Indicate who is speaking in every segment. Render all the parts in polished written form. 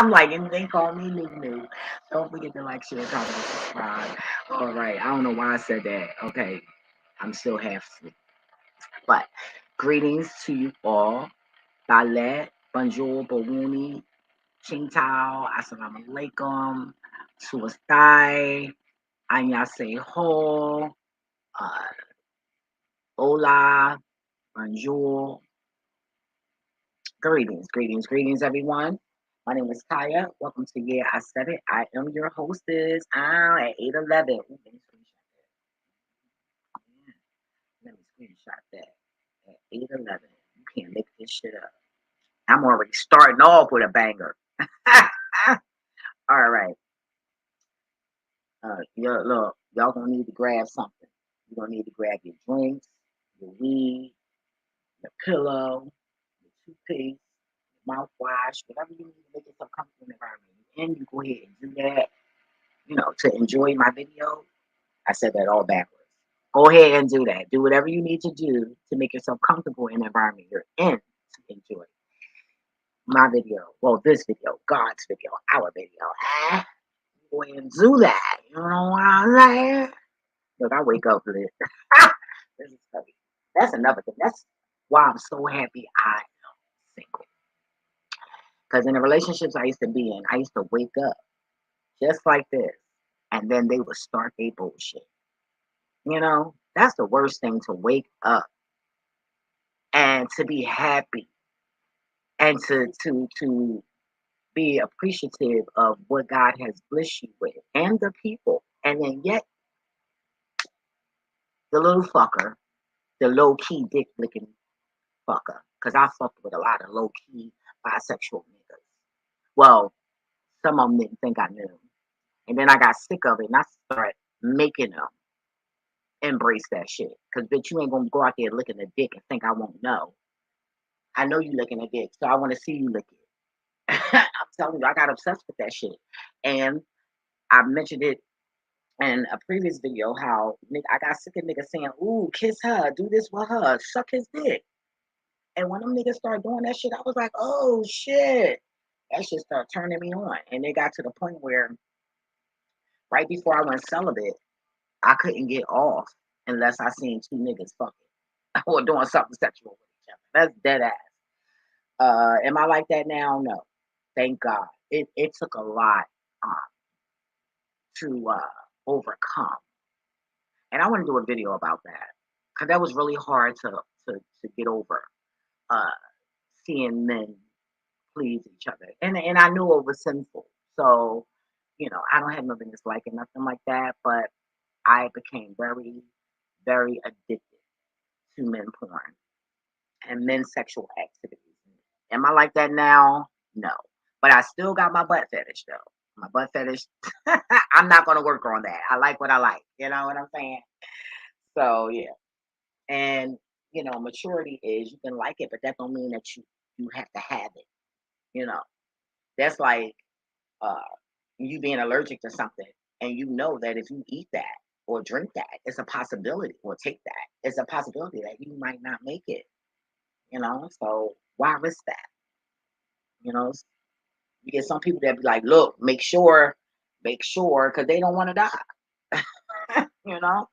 Speaker 1: I'm like, and they call me New. Don't forget to like, share, comment, and subscribe. All right. I don't know why I said that. Okay. I'm still half asleep. But greetings to you all. Dalet, bonjour, bawuni, ching tao, assalamu alaikum, suastai, annyeonghaseyo, uh, hola, bonjour, greetings, everyone. My name is Kaya. Welcome to Yeah, I Said It. I am your hostess. At 8:11. Ooh, let me screenshot that. At 8:11. You can't make this shit up. I'm already starting off with a banger. All right. Look, y'all gonna need to grab something. You're gonna need to grab your drinks, your weed, your pillow, your toothpaste, your mouthwash, whatever you need to make yourself comfortable in the environment. And you go ahead and do that, to enjoy my video. I said that all backwards. Go ahead and do that. Do whatever you need to do to make yourself comfortable in the environment you're in to enjoy my video. Well, this video, God's video, our video. Go ahead and do that. You know what I'm saying? Look, I wake up with it. This is heavy. That's another thing. That's why I'm so happy I am single. Because in the relationships I used to be in, I used to wake up just like this. And then they would start their bullshit. That's the worst thing, to wake up and to be happy and to be appreciative of what God has blessed you with and the people. And then yet the little fucker, the low key dick licking fucker, because I fucked with a lot of low key bisexual niggas. Well, some of them didn't think I knew. And then I got sick of it and I started making them embrace that shit. Because, bitch, you ain't going to go out there licking a dick and think I won't know. I know you licking a dick, so I want to see you lick it. I'm telling you, I got obsessed with that shit. And I mentioned it in a previous video how I got sick of niggas saying, ooh, kiss her, do this with her, suck his dick. And when them niggas started doing that shit, I was like, oh shit. That shit started turning me on. And it got to the point where right before I went celibate, I couldn't get off unless I seen two niggas fucking or doing something sexual with each other. That's dead ass. Am I like that now? No. Thank God. It took a lot um, to overcome. And I want to do a video about that. Because that was really hard to get over. Uh, Seeing men please each other. And I knew it was sinful. So, I don't have no business liking nothing like that, but I became very, very addicted to men porn and men's sexual activities. Am I like that now? No. But I still got my butt fetish though. My butt fetish, I'm not gonna work on that. I like what I like. You know what I'm saying? So yeah. And maturity is you can like it, but that don't mean that you have to have it. You know. That's like uh, you being allergic to something, and you know that if you eat that or drink that, it's a possibility, or take that, it's a possibility that you might not make it. So why risk that? You know, you get some people that be like, look, make sure, because they don't want to die. you know,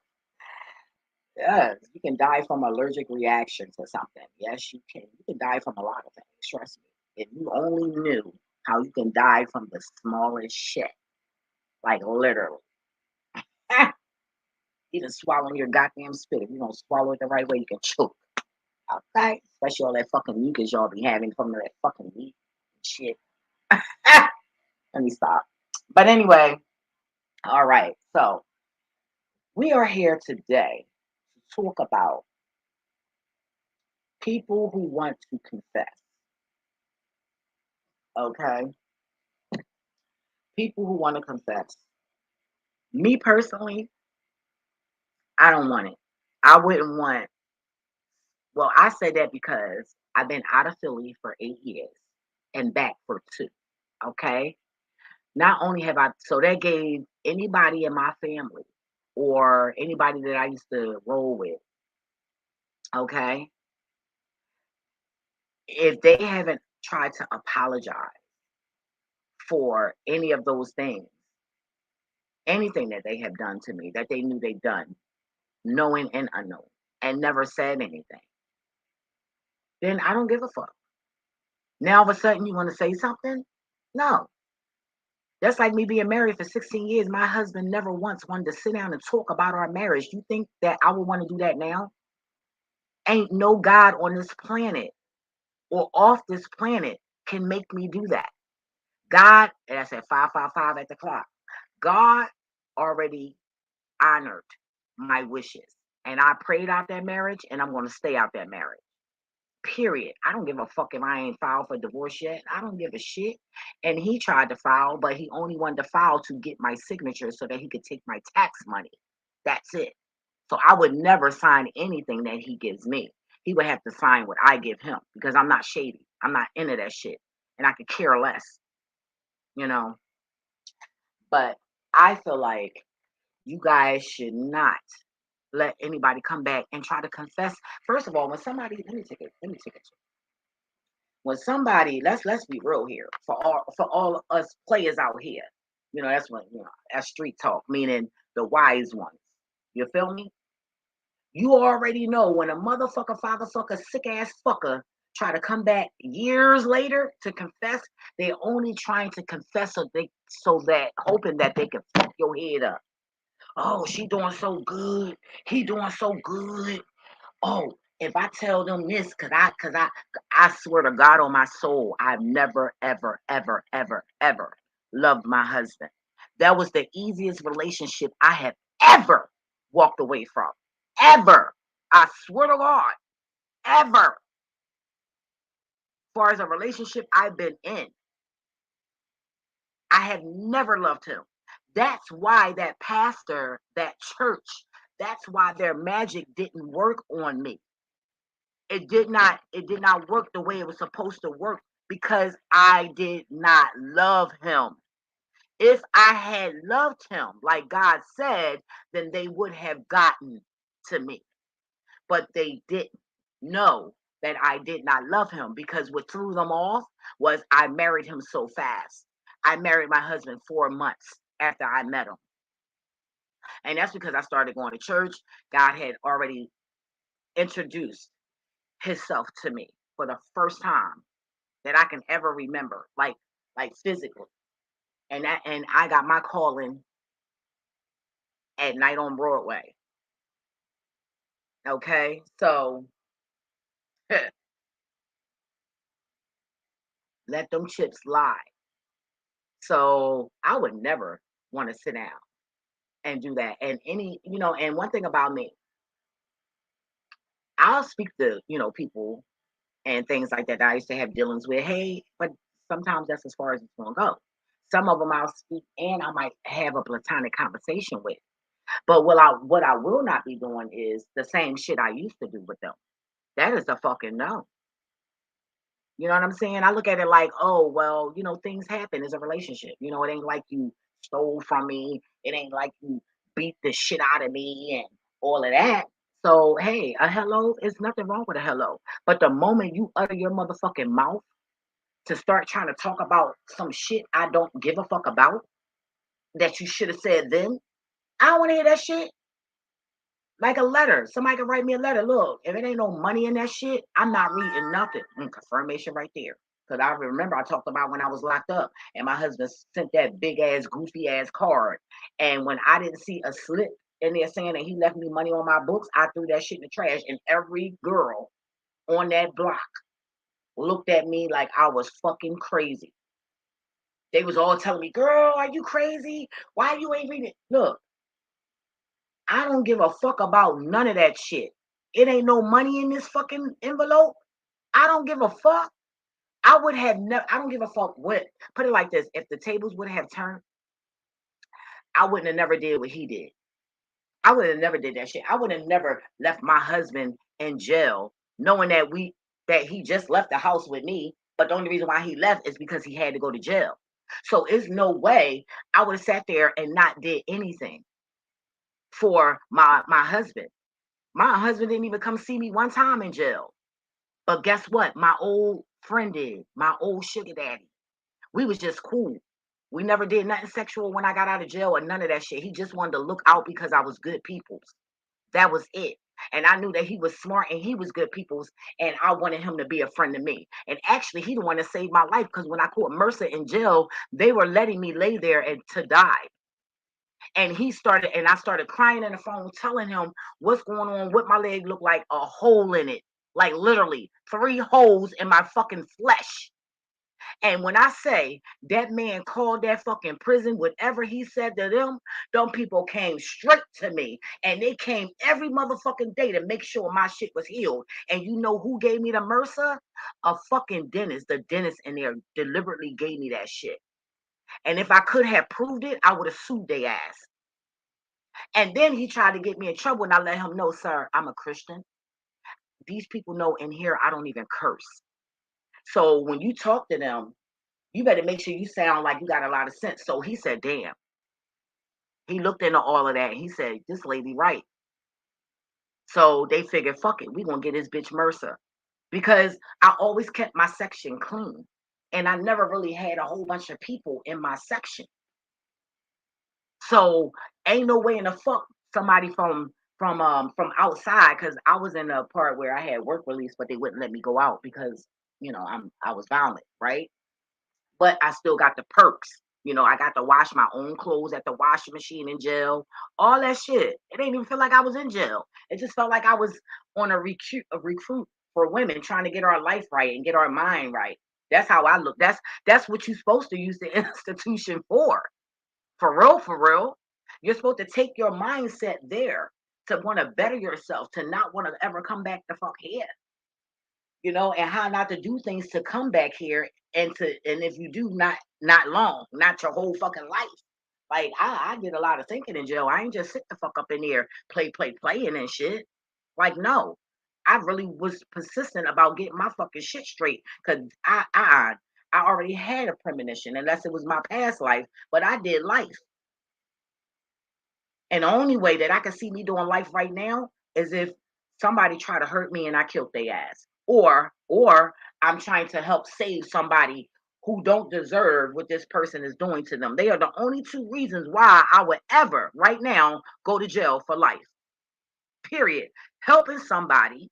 Speaker 1: yes, you can die from allergic reaction to something. Yes, you can. You can die from a lot of things. Trust me. If you only knew how you can die from the smallest shit, like literally. Even swallowing your goddamn spit. If you don't swallow it the right way, you can choke. Okay? Especially all that fucking mucus y'all be having from that fucking meat and shit. Let me stop. But anyway, all right. So we are here today to talk about people who want to confess. Okay? People who want to confess. Me personally, I don't want it. I wouldn't want, well, I say that because I've been out of Philly for 8 years and back for two. Okay? Not only have I, so that gave anybody in my family or anybody that I used to roll with, okay, if they haven't tried to apologize for any of those things, anything that they have done to me that they knew they've done, knowing and unknown, and never said anything, then I don't give a fuck. Now all of a sudden you want to say something? No. That's like me being married for 16 years. My husband never once wanted to sit down and talk about our marriage. You think that I would want to do that now? Ain't no God on this planet or off this planet can make me do that. God, and I said 555 at the clock. God already honored my wishes. And I prayed out that marriage and I'm going to stay out that marriage. Period. I don't give a fuck if I ain't filed for divorce yet. I don't give a shit. And he tried to file, but he only wanted to file to get my signature so that he could take my tax money. That's it. So I would never sign anything that he gives me. He would have to sign what I give him because I'm not shady. I'm not into that shit. And I could care less, you know. But I feel like you guys should not let anybody come back and try to confess. First of all, when somebody, let me take it. When somebody, let's be real here, for all us players out here, that's what that's street talk, meaning the wise ones. You feel me? You already know when a motherfucker, father fucker, sick ass fucker try to come back years later to confess, they're only trying to confess so that hoping that they can fuck your head up. Oh, she doing so good. He doing so good. Oh, if I tell them this, I swear to God on my soul, I've never, ever, ever, ever, ever loved my husband. That was the easiest relationship I have ever walked away from. Ever. I swear to God, ever. As far as a relationship I've been in, I have never loved him. That's why that pastor, that church, that's why their magic didn't work on me. It did not work the way it was supposed to work because I did not love him. If I had loved him like God said, then they would have gotten to me. But they didn't know that I did not love him because what threw them off was I married him so fast. I married my husband 4 months after I met him. And that's because I started going to church. God had already introduced himself to me for the first time that I can ever remember, like physically. And I got my calling at night on Broadway. Okay, so let them chips lie. So I would never want to sit down and do that. And and one thing about me, I'll speak to people and things like that, that I used to have dealings with. Hey, but sometimes that's as far as it's gonna go. Some of them I'll speak and I might have a platonic conversation with. But what I will not be doing is the same shit I used to do with them. That is a fucking no. You know what I'm saying? I look at it like, oh well, things happen. It's a relationship. It ain't like you stole from me. It ain't like you beat the shit out of me and all of that. So hey, a hello is nothing wrong with a hello. But the moment you utter your motherfucking mouth to start trying to talk about some shit I don't give a fuck about that you should have said then, I don't want to hear that shit. Like a letter. Somebody can write me a letter. Look, if it ain't no money in that shit, I'm not reading nothing. Confirmation right there. Because I remember I talked about when I was locked up and my husband sent that big ass, goofy ass card. And when I didn't see a slip in there saying that he left me money on my books, I threw that shit in the trash. And every girl on that block looked at me like I was fucking crazy. They was all telling me, girl, are you crazy? Why you ain't reading it? Look, I don't give a fuck about none of that shit. It ain't no money in this fucking envelope. I don't give a fuck. I would have never, I don't give a fuck what. Put it like this. If the tables would have turned, I wouldn't have never did what he did. I would have never did that shit. I would have never left my husband in jail knowing that he just left the house with me. But the only reason why he left is because he had to go to jail. So it's no way I would have sat there and not did anything for my husband. My husband didn't even come see me one time in jail. But guess what? My old friend did. My old sugar daddy. We was just cool. We never did nothing sexual when I got out of jail or none of that shit. He just wanted to look out because I was good people's. That was it. And I knew that he was smart and he was good people's, and I wanted him to be a friend to me. And actually, he the one that saved my life because when I caught Mercer in jail, they were letting me lay there and to die. And I started crying on the phone, telling him what's going on, what my leg looked like, a hole in it, like literally 3 holes in my fucking flesh. And when I say that man called that fucking prison, whatever he said to them people came straight to me. And they came every motherfucking day to make sure my shit was healed. And you know who gave me the Mercer? A fucking dentist. The dentist in there deliberately gave me that shit. And if I could have proved it, I would have sued their ass. And then he tried to get me in trouble, and I let him know, sir, I'm a Christian. These people know in here I don't even curse. So when you talk to them, you better make sure you sound like you got a lot of sense. So he said, damn. He looked into all of that. And he said, this lady right. So they figured, fuck it, we gonna get this bitch Mercer. Because I always kept my section clean. And I never really had a whole bunch of people in my section. So ain't no way in the fuck somebody from outside, because I was in a part where I had work release, but they wouldn't let me go out because I was violent, right? But I still got the perks. I got to wash my own clothes at the washing machine in jail. All that shit. It didn't even feel like I was in jail. It just felt like I was on a recruit for women trying to get our life right and get our mind right. That's how I look. That's what you're supposed to use the institution for. For real, for real. You're supposed to take your mindset there to want to better yourself, to not want to ever come back the fuck here, and how not to do things to come back here, and if you do, not long, not your whole fucking life. Like I did a lot of thinking in jail. I ain't just sit the fuck up in there playing and shit. Like no, I really was persistent about getting my fucking shit straight because I already had a premonition, unless it was my past life, but I did life. And the only way that I can see me doing life right now is if somebody try to hurt me and I killed their ass. Or I'm trying to help save somebody who don't deserve what this person is doing to them. They are the only 2 reasons why I would ever right now go to jail for life. Period. Helping somebody,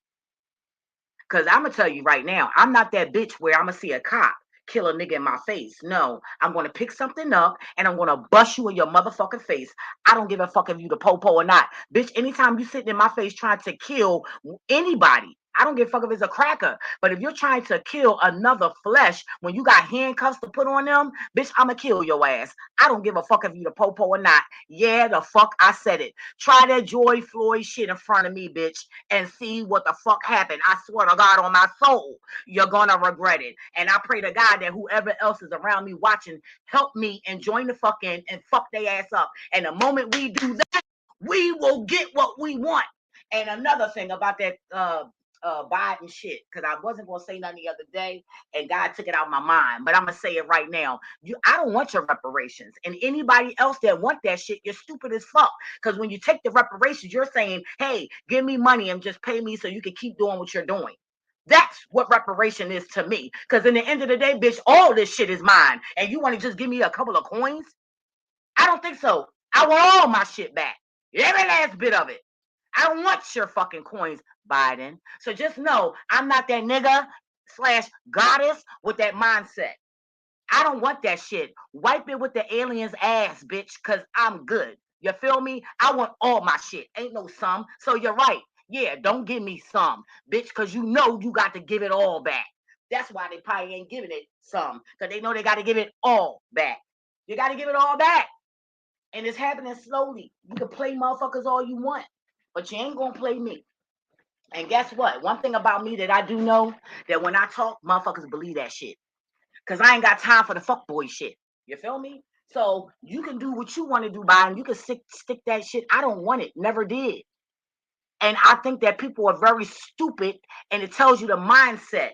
Speaker 1: because I'm gonna tell you right now, I'm not that bitch where I'm gonna see a cop kill a nigga in my face. No, I'm gonna pick something up and I'm gonna bust you in your motherfucking face. I don't give a fuck if you the popo or not. Bitch, anytime you sitting in my face trying to kill anybody, I don't give a fuck if it's a cracker. But if you're trying to kill another flesh when you got handcuffs to put on them, bitch, I'ma kill your ass. I don't give a fuck if you the popo or not. Yeah, the fuck I said it. Try that Joy Floyd shit in front of me, bitch, and see what the fuck happened. I swear to God on my soul, you're gonna regret it. And I pray to God that whoever else is around me watching, help me and join the fuck in and fuck their ass up. And the moment we do that, we will get what we want. And another thing about that Biden shit, because I wasn't gonna say nothing the other day, and God took it out of my mind. But I'm gonna say it right now. I don't want your reparations, and anybody else that want that shit, you're stupid as fuck. Because when you take the reparations, you're saying, "Hey, give me money and just pay me so you can keep doing what you're doing." That's what reparation is to me. Because in the end of the day, bitch, all this shit is mine, and you want to just give me a couple of coins? I don't think so. I want all my shit back, every last bit of it. I don't want your fucking coins, Biden. So just know I'm not that nigga slash goddess with that mindset. I don't want that shit. Wipe it with the alien's ass, bitch, because I'm good. You feel me? I want all my shit. Ain't no some. So you're right. Yeah, don't give me some, bitch, because you know you got to give it all back. That's why they probably ain't giving it some, because they know they got to give it all back. You got to give it all back. And it's happening slowly. You can play motherfuckers all you want, but you ain't gonna play me. And guess what? One thing about me that I do know, that when I talk, motherfuckers believe that shit. Cause I ain't got time for the fuckboy shit. You feel me? So you can do what you want to do, Biden. You can stick that shit. I don't want it. Never did. And I think that people are very stupid, and it tells you the mindset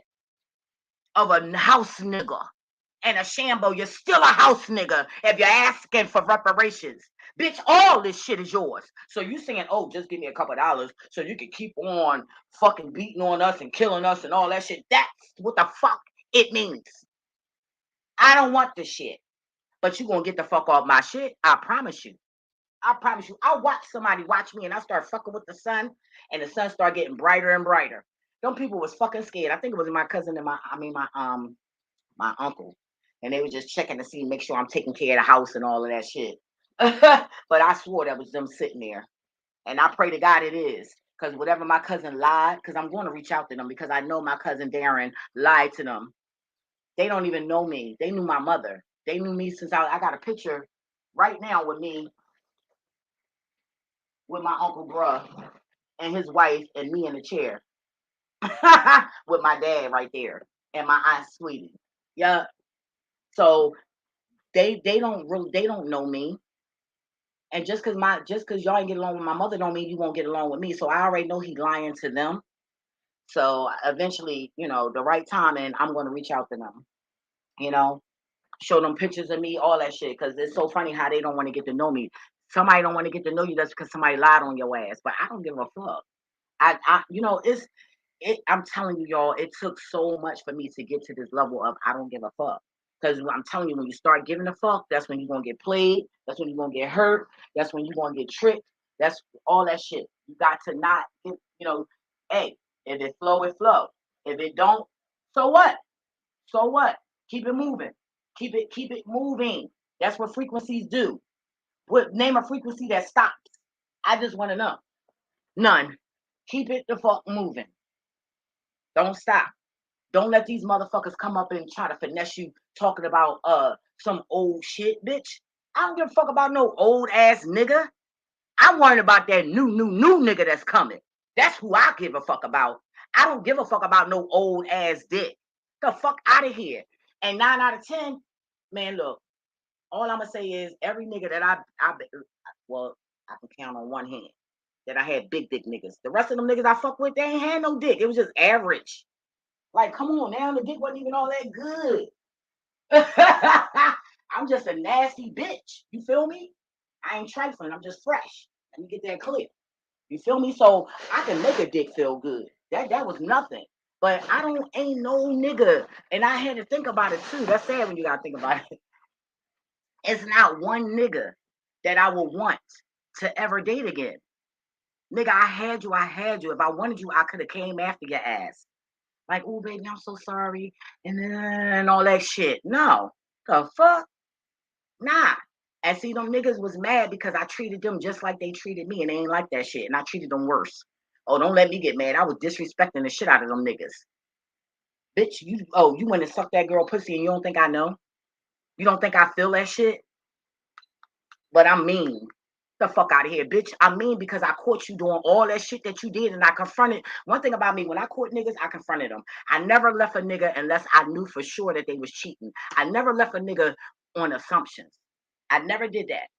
Speaker 1: of a house nigga and a shambo. You're still a house nigga if you're asking for reparations. Bitch, all this shit is yours. So you saying, oh, just give me a couple of dollars so you can keep on fucking beating on us and killing us and all that shit. That's what the fuck it means. I don't want this shit. But you gonna get the fuck off my shit. I promise you. I promise you. I watch somebody watch me and I start fucking with the sun and the sun start getting brighter and brighter. Them people was fucking scared. I think it was my cousin and my uncle. And they were just checking to see, make sure I'm taking care of the house and all of that shit. But I swore that was them sitting there. And I pray to God it is. Because whatever my cousin lied, because I'm going to reach out to them because I know my cousin Darren lied to them. They don't even know me. They knew my mother. They knew me since I got a picture right now with me, with my uncle bruh and his wife and me in the chair with my dad right there and my aunt Sweetie. Yeah. So they don't know me. And just cause y'all ain't get along with my mother don't mean you won't get along with me. So I already know he lying to them. So eventually, the right time and I'm gonna reach out to them, you know, show them pictures of me, all that shit. Cause it's so funny how they don't want to get to know me. Somebody don't want to get to know you just because somebody lied on your ass. But I don't give a fuck. I'm telling you, y'all, it took so much for me to get to this level of I don't give a fuck. Because I'm telling you, when you start giving a fuck, that's when you're gonna get played. That's when you're gonna get hurt. That's when you're gonna get tricked. That's all that shit. You got to not get, hey, if it flow, it flow. If it don't, so what? So what? Keep it moving. Keep it moving. That's what frequencies do. What name a frequency that stops? I just want to know. None. Keep it the fuck moving. Don't stop. Don't let these motherfuckers come up and try to finesse you talking about some old shit, bitch. I don't give a fuck about no old ass nigga. I'm worried about that new nigga that's coming. That's who I give a fuck about. I don't give a fuck about no old ass dick. The fuck out of here. And 9 out of 10, man, look, all I'm gonna say is every nigga that well, I can count on one hand that I had big dick niggas. The rest of them niggas I fuck with, they ain't had no dick. It was just average. Like, come on now, the dick wasn't even all that good. I'm just a nasty bitch. You feel me? I ain't trifling. I'm just fresh. Let me get that clear. You feel me? So I can make a dick feel good. That was nothing. But ain't no nigga. And I had to think about it too. That's sad when you gotta think about it. It's not one nigga that I would want to ever date again. Nigga, I had you. If I wanted you, I could have came after your ass. Like, oh baby, I'm so sorry, and all that shit. No, the fuck, nah. And see, them niggas was mad because I treated them just like they treated me, and they ain't like that shit, and I treated them worse. Oh, don't let me get mad. I was disrespecting the shit out of them niggas. Bitch, you went and sucked that girl pussy, and you don't think I know? You don't think I feel that shit? But I'm mean. The fuck out of here, bitch. I mean, because I caught you doing all that shit that you did and I confronted. One thing about me, when I caught niggas, I confronted them. I never left a nigga unless I knew for sure that they was cheating. I never left a nigga on assumptions. I never did that.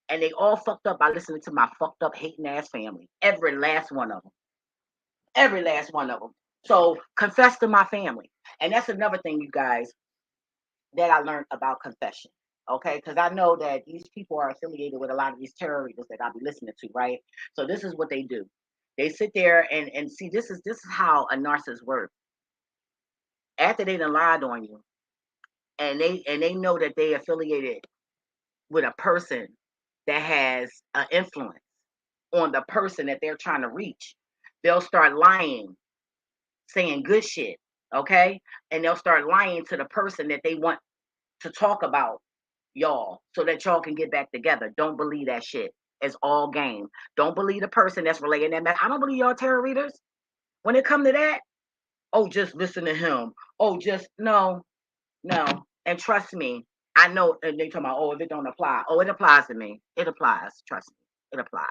Speaker 1: And they all fucked up by listening to my fucked up hating ass family. Every last one of them. Every last one of them. So confess to my family. And that's another thing, you guys, that I learned about confession. Okay, because I know that these people are affiliated with a lot of these terrorists that I'll be listening to, right? So this is what they do. They sit there and see this is how a narcissist works. After they done lied on you and they know that they affiliated with a person that has an influence on the person that they're trying to reach, they'll start lying, saying good shit, okay? And they'll start lying to the person that they want to talk about y'all so that y'all can get back together. Don't believe that shit. It's all game. Don't believe the person that's relaying that message. I don't believe y'all terror readers. When it come to that, oh, just listen to him. Oh, just no. And trust me, I know. And they talking about, oh, if it don't apply. Oh, it applies to me. It applies. Trust me, it applies.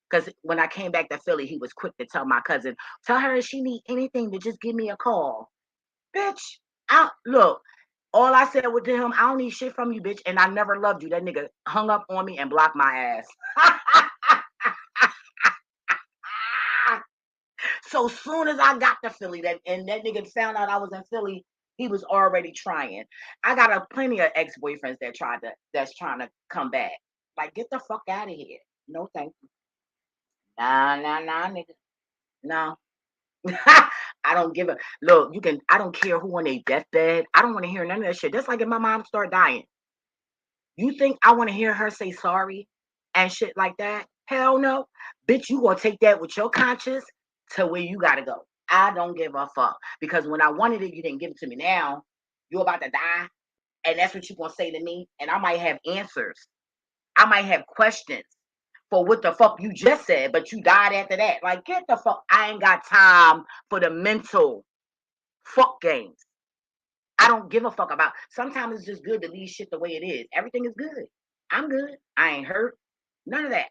Speaker 1: Because when I came back to Philly, he was quick to tell my cousin, tell her if she need anything to just give me a call. Bitch, look, all I said was to him, I don't need shit from you, bitch, and I never loved you. That nigga hung up on me and blocked my ass. So soon as I got to Philly, that nigga found out I was in Philly, he was already trying. I got plenty of ex-boyfriends that's trying to come back. Like, get the fuck out of here. No, thank you. Nah, nigga. No. I don't give a look. I don't care who on their deathbed. I don't want to hear none of that shit. That's like if my mom start dying. You think I want to hear her say sorry and shit like that? Hell no. Bitch, you gonna take that with your conscience to where you gotta go. I don't give a fuck. Because when I wanted it, you didn't give it to me. Now you about to die, and that's what you gonna say to me. And I might have answers. I might have questions for what the fuck you just said, but you died after that. Like, get the fuck. I ain't got time for the mental fuck games. I don't give a fuck about. Sometimes it's just good to leave shit the way it is. Everything is good. I'm good. I ain't hurt. None of that.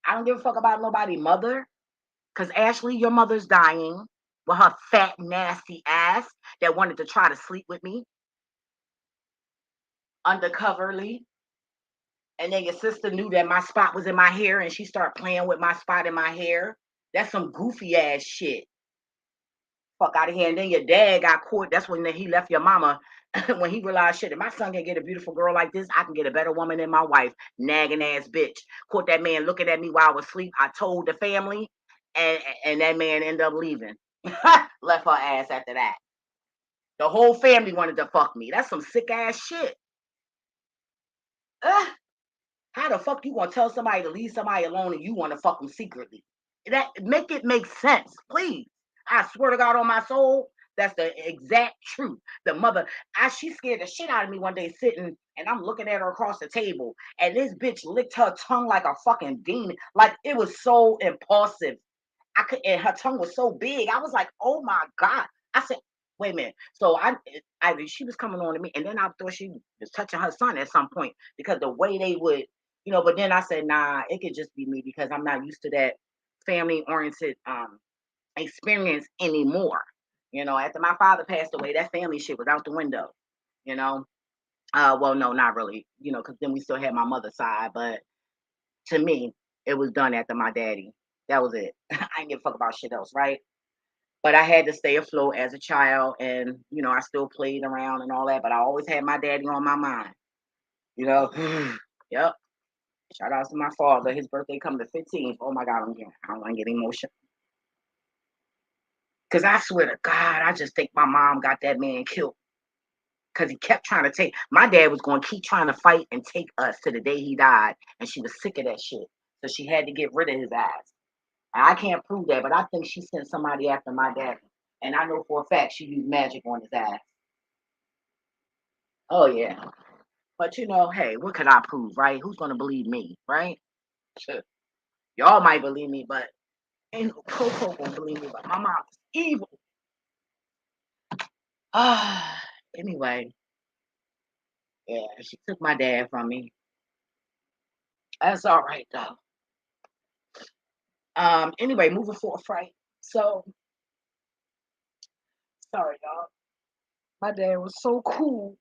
Speaker 1: I don't give a fuck about nobody mother. Cause Ashley, your mother's dying with her fat, nasty ass that wanted to try to sleep with me undercoverly. And then your sister knew that my spot was in my hair and she started playing with my spot in my hair. That's some goofy ass shit. Fuck out of here. And then your dad got caught. That's when he left your mama. When he realized, shit, if my son can get a beautiful girl like this, I can get a better woman than my wife. Nagging ass bitch. Caught that man looking at me while I was asleep. I told the family, and that man ended up leaving. Left her ass after that. The whole family wanted to fuck me. That's some sick ass shit. How the fuck you gonna tell somebody to leave somebody alone and you want to fuck them secretly? That make it make sense, please. I swear to God on my soul, that's the exact truth. The mother, she scared the shit out of me one day sitting, and I'm looking at her across the table, and this bitch licked her tongue like a fucking demon. Like it was so impulsive. I could, and her tongue was so big. I was like, oh my God. I said, wait a minute. So she was coming on to me, and then I thought she was touching her son at some point because the way they would, but then I said, nah, it could just be me because I'm not used to that family oriented experience anymore. After my father passed away, that family shit was out the window. You know, well, no, not really. Because then we still had my mother's side, but to me, it was done after my daddy. That was it. I didn't give a fuck about shit else, right? But I had to stay afloat as a child, and I still played around and all that. But I always had my daddy on my mind. You know, yep. Shout out to my father. His birthday come the 15th. Oh my God, I don't want to get emotional. Cause I swear to God, I just think my mom got that man killed. Cause he kept trying to take. My dad was going to keep trying to fight and take us to the day he died, and she was sick of that shit. So she had to get rid of his ass. I can't prove that, but I think she sent somebody after my dad. And I know for a fact she used magic on his ass. Oh yeah. But hey, what could I prove, right? Who's gonna believe me, right? Sure. Y'all might believe me, but ain't no Coco gonna believe me. But my mom is evil. Anyway, yeah, she took my dad from me. That's all right though. Anyway, moving forward, right? So sorry, y'all. My dad was so cool.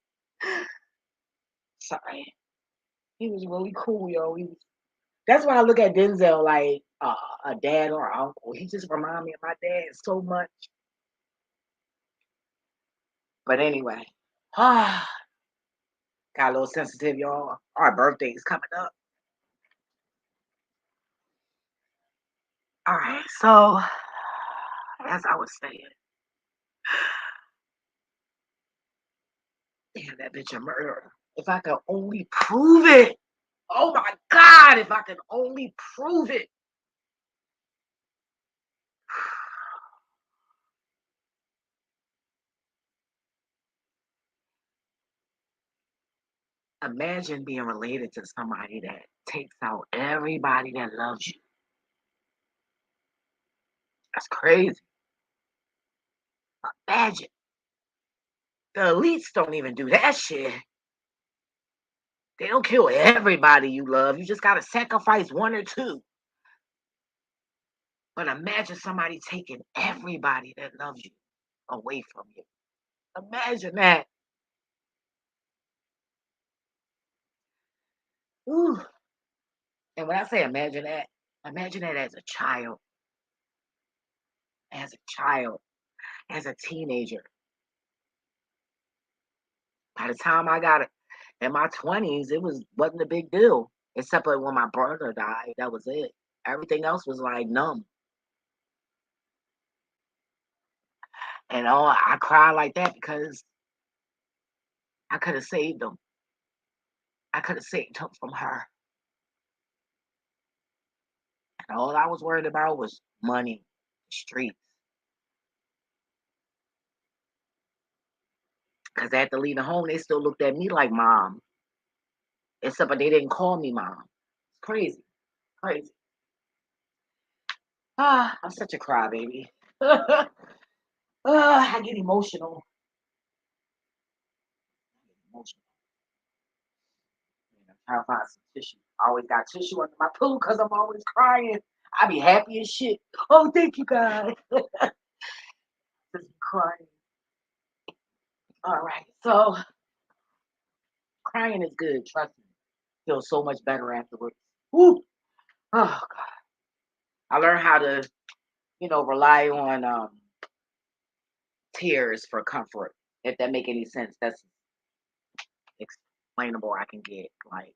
Speaker 1: Sorry. He was really cool, yo. That's why I look at Denzel like a dad or uncle. He just reminds me of my dad so much. But anyway, got a little sensitive, y'all. Our birthday's coming up. All right, so as I was saying, damn, that bitch a murderer. If I could only prove it. Oh my God, if I could only prove it. Imagine being related to somebody that takes out everybody that loves you. That's crazy. Imagine. The elites don't even do that shit. They don't kill everybody you love. You just got to sacrifice one or two. But imagine somebody taking everybody that loves you away from you. Imagine that. Ooh. And when I say imagine that as a child, as a teenager. By the time I got it in my 20s, it wasn't a big deal. Except for when my brother died, that was it. Everything else was like numb. And I cried like that because I could have saved them. I could have saved him from her. And all I was worried about was money, streets. Because after leaving home, they still looked at me like mom. Except but they didn't call me mom. It's crazy. Crazy. Ah, I'm such a crybaby. I get emotional. I get emotional. Trying to find some tissue. I always got tissue under my pillow because I'm always crying. I be happy as shit. Oh, thank you, guys. Just crying. All right. So crying is good. Trust me. Feel so much better afterwards. Woo. Oh God. I learned how to, rely on tears for comfort. If that make any sense, that's explainable. I can get like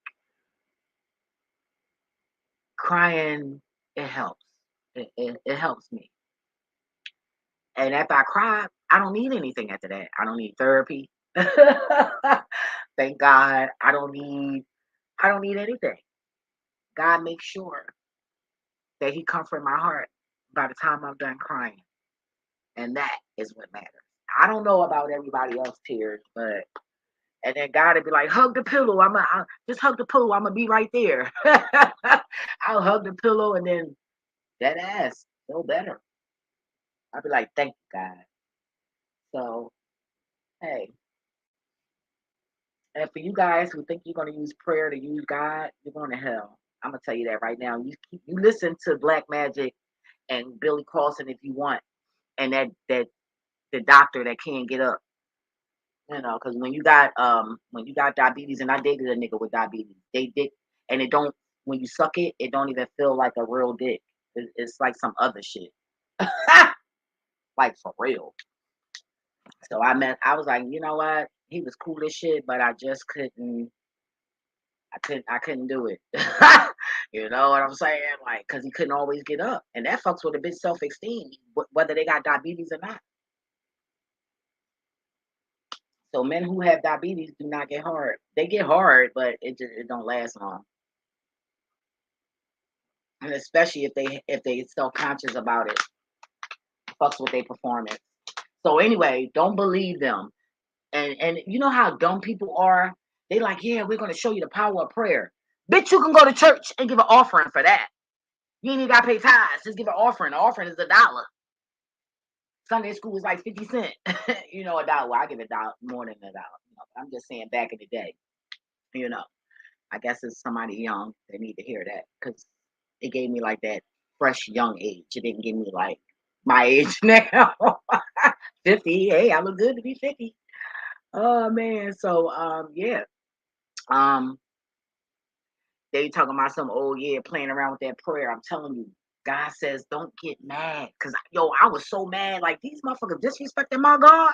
Speaker 1: crying. It helps. It helps me. And after I cry, I don't need anything after that. I don't need therapy. Thank God. I don't need anything. God makes sure that He comfort my heart by the time I'm done crying. And that is what matters. I don't know about everybody else's tears, but and then God would be like, hug the pillow. I'll just hug the pillow. I'm gonna be right there. I'll hug the pillow and then that ass feel better. I'll be like, thank you, God. So hey, and for you guys who think you're gonna use prayer to use God, you're going to hell. I'm gonna tell you that right now. You listen to Black Magic and Billy Carlson if you want, and that the doctor that can't get up. Because when you got diabetes, and I dated a nigga with diabetes, they dick, and it don't when you suck it, it don't even feel like a real dick. It's like some other shit, like for real. So I was like, you know what? He was cool as shit, but I just couldn't. I couldn't do it. You know what I'm saying? Like, cause he couldn't always get up, and that fucks with a bitch self-esteem, whether they got diabetes or not. So men who have diabetes do not get hard. They get hard, but it don't last long. And especially if they self-conscious about it, fucks with their performance. So anyway, don't believe them. And you know how dumb people are? They like, yeah, we're gonna show you the power of prayer. Bitch, you can go to church and give an offering for that. You ain't even gotta pay tithes. Just give an offering. The offering is $1. Sunday school is like 50 cents. A dollar. Well, I give $1 more than $1. I'm just saying back in the day, you know. I guess it's somebody young. They need to hear that because it gave me like that fresh young age. It didn't give me like my age now. 50. Hey, I look good to be 50. Oh man. So yeah. Um they talking about some old yeah playing around with that prayer. I'm telling you, God says don't get mad. Cause yo, I was so mad. Like these motherfuckers disrespecting my God.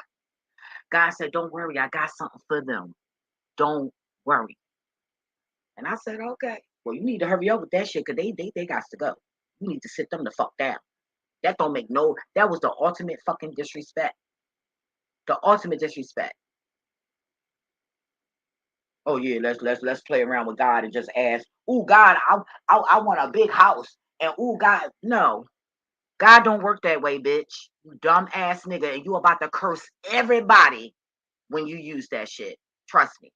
Speaker 1: God said, don't worry, I got something for them. Don't worry. And I said, okay. Well, you need to hurry up with that shit because they got to go. You need to sit them the fuck down. That don't make no. That was the ultimate fucking disrespect. The ultimate disrespect. Oh yeah, let's play around with God and just ask. Oh God, I want a big house. And oh God, no, God don't work that way, bitch. You dumb ass nigga, and you about to curse everybody when you use that shit. Trust me.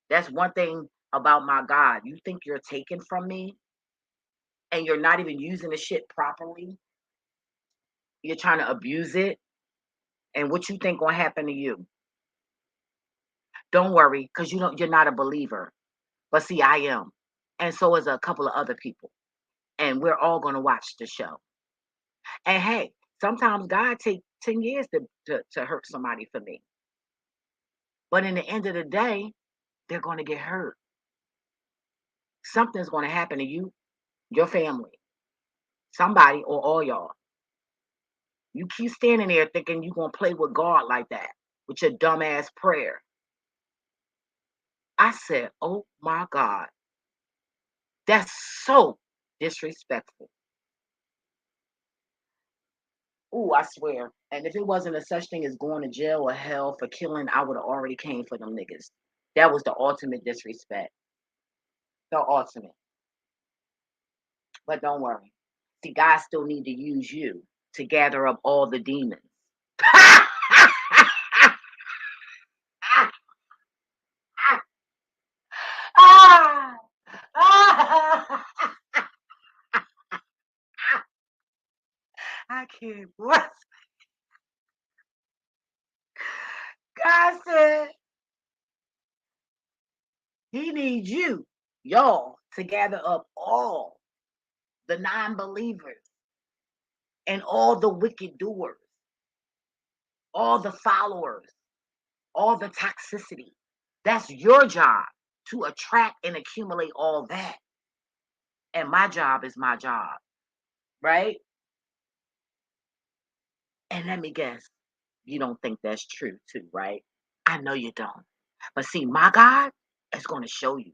Speaker 1: That's one thing about my God. You think you're taken from me, and you're not even using the shit properly. You're trying to abuse it, and what you think gonna happen to you? Don't worry, because you're not a believer. But see, I am. And so is a couple of other people. And we're all gonna watch the show. And hey, sometimes God take 10 years to hurt somebody for me. But in the end of the day, they're gonna get hurt. Something's gonna happen to you, your family, somebody, or all y'all. You keep standing there thinking you're gonna play with God like that with your dumbass prayer. I said, oh my God, that's so disrespectful. Ooh, I swear. And if it wasn't a such thing as going to jail or hell for killing, I would have already came for them niggas. That was the ultimate disrespect. The ultimate. But don't worry. See, God still need to use you to gather up all the demons. I can't. What? God said he needs you, y'all, to gather up all the non-believers and all the wicked doers, all the followers, all the toxicity. That's your job to attract and accumulate all that. And my job is my job, right? And let me guess, you don't think that's true too, right? I know you don't. But see, my God is going to show you.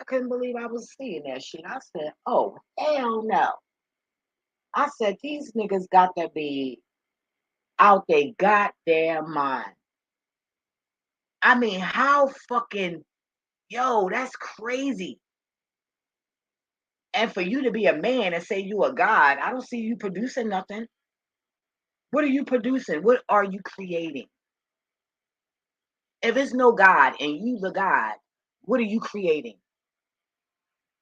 Speaker 1: I couldn't believe I was seeing that shit. I said, oh, hell no. I said, these niggas got to be out their goddamn mind. I mean, how fucking, yo, that's crazy. And for you to be a man and say you a God, I don't see you producing nothing. What are you producing? What are you creating? If it's no God and you the God, what are you creating?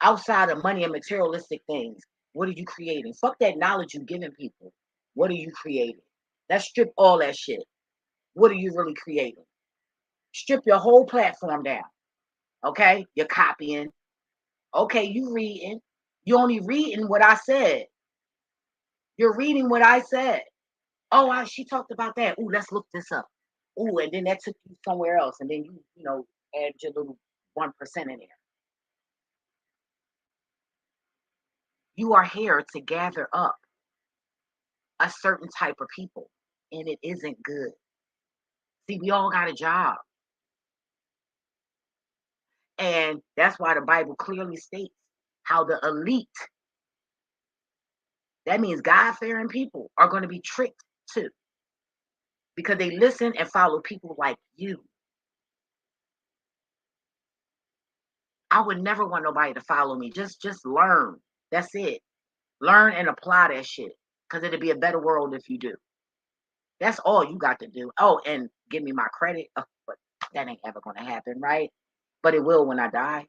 Speaker 1: Outside of money and materialistic things, what are you creating? Fuck that knowledge you're giving people. What are you creating? Let's strip all that shit. What are you really creating? Strip your whole platform down. Okay? You're copying. Okay, you reading. You only reading what I said. You're reading what I said. Oh, she talked about that. Ooh, let's look this up. Ooh, and then that took you somewhere else. And then you add your little 1% in there. You are here to gather up a certain type of people, and it isn't good. See, we all got a job. And that's why the Bible clearly states how the elite, that means God-fearing people, are going to be tricked too. Because they listen and follow people like you. I would never want nobody to follow me. Just learn. That's it. Learn and apply that shit. Because it'll be a better world if you do. That's all you got to do. Oh, and give me my credit. Oh, but that ain't ever going to happen, right? But it will when I die.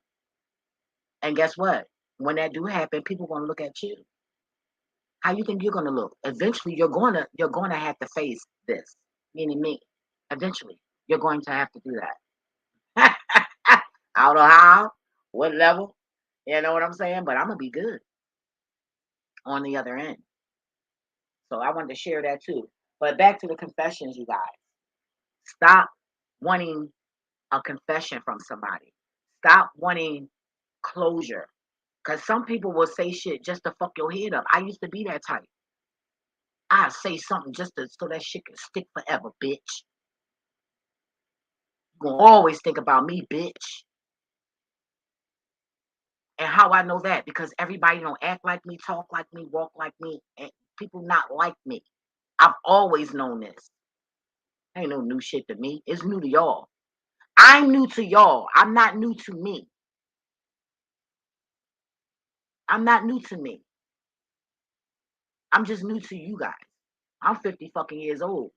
Speaker 1: And guess what? When that do happen, people going to look at you. How you think you're going to look? Eventually, you're going to have to face this, meaning me. Eventually, you're going to have to do that. I don't know how, what level, you know what I'm saying? But I'm going to be good on the other end. So I wanted to share that too. But back to the confessions, you guys. Stop wanting a confession from somebody. Stop wanting closure. Because some people will say shit just to fuck your head up. I used to be that type. I say something just so that shit can stick forever, bitch. You gonna always think about me, bitch. And how I know that? Because everybody don't act like me, talk like me, walk like me, and people not like me. I've always known this. Ain't no new shit to me. It's new to y'all. I'm new to y'all. I'm not new to me. I'm not new to me. I'm just new to you guys. I'm 50 fucking years old.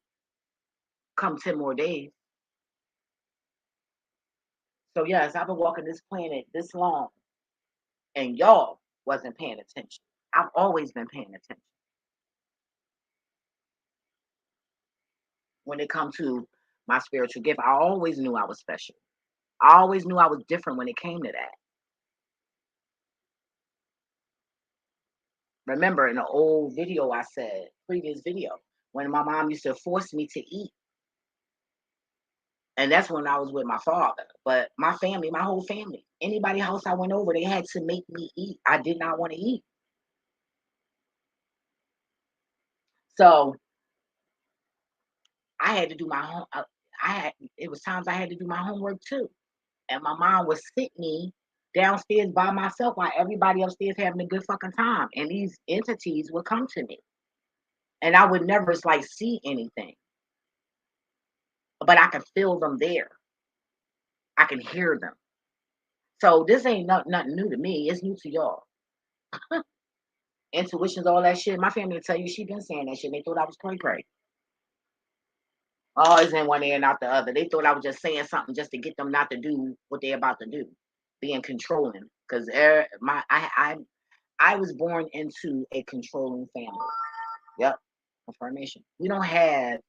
Speaker 1: Come 10 more days. So yes, I've been walking this planet this long, and y'all wasn't paying attention. I've always been paying attention. When it comes to my spiritual gift, I always knew I was special. I always knew I was different when it came to that. Remember in an old video I said, previous video, when my mom used to force me to eat. And that's when I was with my father. But my family, my whole family, anybody house I went over, they had to make me eat. I did not want to eat. So I had to do my home. It was times I had to do my homework too. And my mom would sit me downstairs by myself while everybody upstairs having a good fucking time. And these entities would come to me. And I would never like see anything. But I could feel them there. I can hear them. So this ain't nothing new to me. It's new to y'all. Intuitions, all that shit. My family will tell you she been saying that shit. They thought I was cray cray. Always in one ear and out the other. They thought I was just saying something just to get them not to do what they're about to do, being controlling. Because I was born into a controlling family. Yep, affirmation. We don't have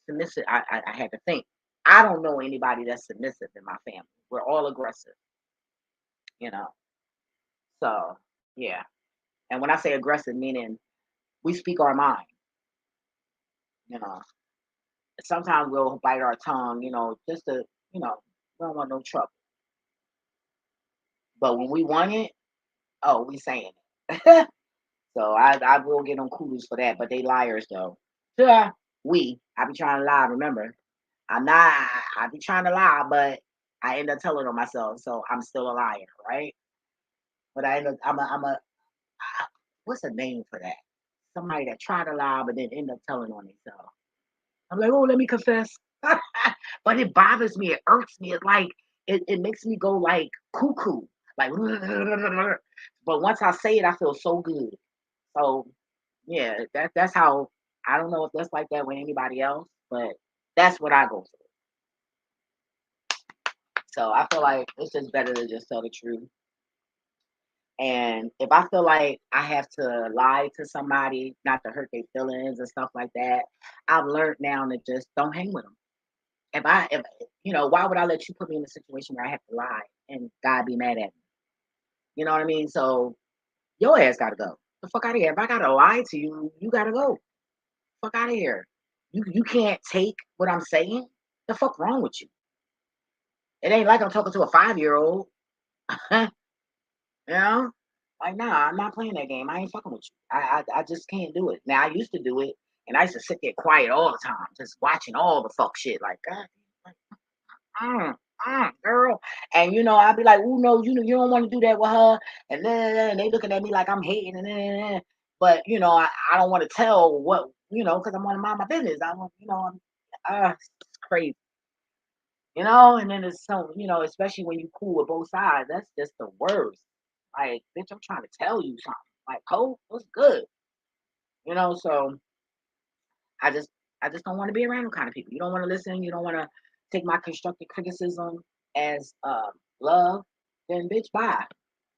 Speaker 1: submissive. I had to think. I don't know anybody that's submissive in my family. We're all aggressive, you know. So yeah. And when I say aggressive, meaning we speak our mind, you know. Sometimes we'll bite our tongue, just to, we don't want no trouble. But when we want it, oh, we saying it. So I will get on kudos for that, but they liars though. Yeah, I be trying to lie. Remember, I'm not. I be trying to lie, but I end up telling on myself, so I'm still a liar, right? But I end up. What's the name for that? Somebody that try to lie, but then end up telling on themselves. I'm like, oh, let me confess. But it bothers me. It irks me. It's like it makes me go like cuckoo, like. But once I say it, I feel so good. So yeah, that's how. I don't know if that's like that with anybody else, but that's what I go through. So I feel like it's just better to just tell the truth. And if I feel like I have to lie to somebody, not to hurt their feelings and stuff like that, I've learned now to just don't hang with them. If why would I let you put me in a situation where I have to lie and God be mad at me? You know what I mean? So your ass gotta go. The fuck out of here. If I gotta lie to you, you gotta go. Fuck out of here. You can't take what I'm saying. The fuck wrong with you? It ain't like I'm talking to a 5-year-old. you know? Like, nah, I'm not playing that game. I ain't fucking with you. I just can't do it. Now I used to do it and I used to sit there quiet all the time, just watching all the fuck shit. Like, God, mm, girl. And I'd be like, oh no, you don't want to do that with her. And they looking at me like I'm hating but I don't want to tell what, because I want to mind my business. I want, it's crazy. And then it's so, especially when you cool with both sides, that's just the worst. Like, bitch, I'm trying to tell you something. Like, oh, what's good? So I just I just don't want to be around them kind of people. You don't want to listen. You don't want to take my constructive criticism as love. Then bitch, bye.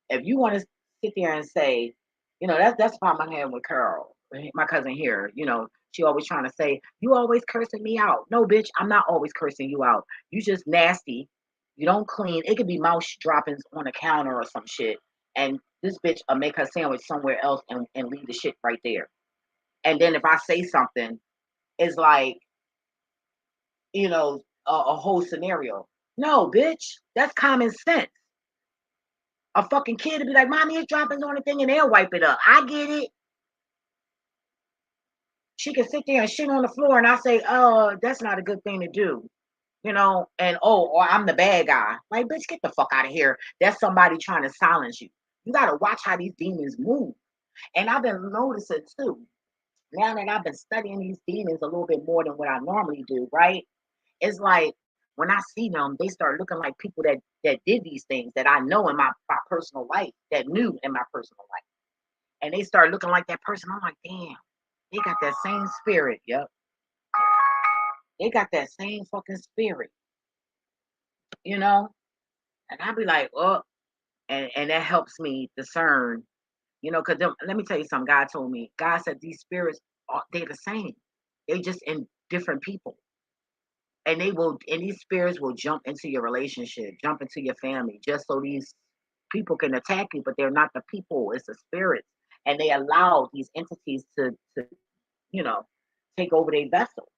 Speaker 1: If you want to sit there and say, that's the problem I have with Carol, my cousin here. She always trying to say you always cursing me out. No, bitch, I'm not always cursing you out. You just nasty. You don't clean. It could be mouse droppings on the counter or some shit, and this bitch will make her sandwich somewhere else and leave the shit right there. And then if I say something, it's like a whole scenario. No, bitch, that's common sense. A fucking kid to be like, mommy, it's dropping on the thing and they'll wipe it up. I get it. She can sit there and shit on the floor and I say, oh, that's not a good thing to do. And or I'm the bad guy. Like, bitch, get the fuck out of here. That's somebody trying to silence you. You gotta watch how these demons move. And I've been noticing too. Now that I've been studying these demons a little bit more than what I normally do, right? It's like when I see them, they start looking like people that did these things that I know in my personal life, that knew in my personal life. And they start looking like that person. I'm like, damn, they got that same spirit. Yep. They got that same fucking spirit, you know? And I'd be like, oh, and that helps me discern, because let me tell you something. God told me, God said these spirits they're the same. They just in different people. And these spirits will jump into your relationship, jump into your family, just so these people can attack you, but they're not the people, it's the spirits. And they allow these entities to you know, take over their vessel.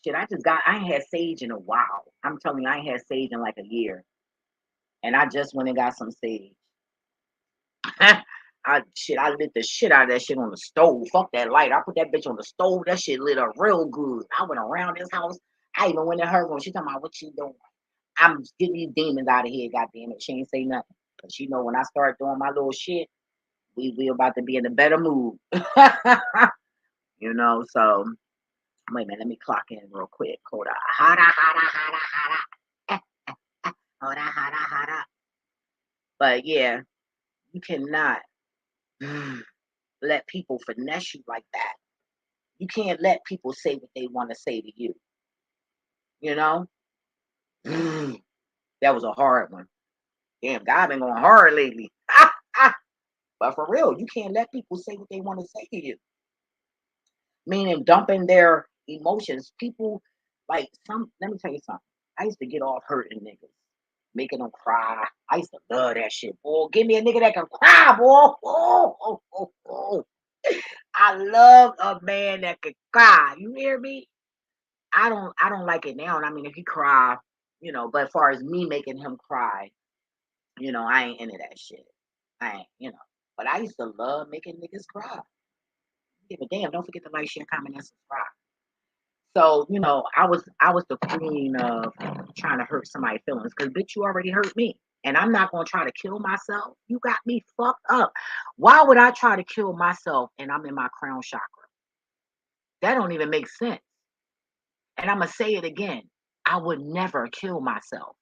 Speaker 1: Shit, I ain't had sage in a while. I'm telling you, I ain't had sage in like a year. And I just went and got some sage. I lit the shit out of that shit on the stove. Fuck that light. I put that bitch on the stove. That shit lit up real good. I went around this house. I even went in her room. She talking about what she doing. I'm getting these demons out of here, goddamn it. She ain't say nothing. But she know when I start doing my little shit, we about to be in a better mood. So Wait a minute, let me clock in real quick. Hold on. Hada, hada, hada, hada. Hold on, hada, hada. But yeah, you cannot let people finesse you like that. You can't let people say what they want to say to you. You know? That was a hard one. Damn, God been going hard lately. But for real, you can't let people say what they want to say to you. Meaning dumping their emotions. People like let me tell you something. I used to get off hurting niggas, making them cry. I used to love that shit, boy. Give me a nigga that can cry, boy. Oh. I love a man that can cry. You hear me? I don't like it now. And I mean if he cry, but as far as me making him cry, I ain't into that shit. I ain't. But I used to love making niggas cry. Give a damn. Don't forget to like, share, comment, and subscribe. So, I was the queen of trying to hurt somebody's feelings because bitch, you already hurt me. And I'm not gonna try to kill myself. You got me fucked up. Why would I try to kill myself and I'm in my crown chakra? That don't even make sense. And I'm gonna say it again. I would never kill myself.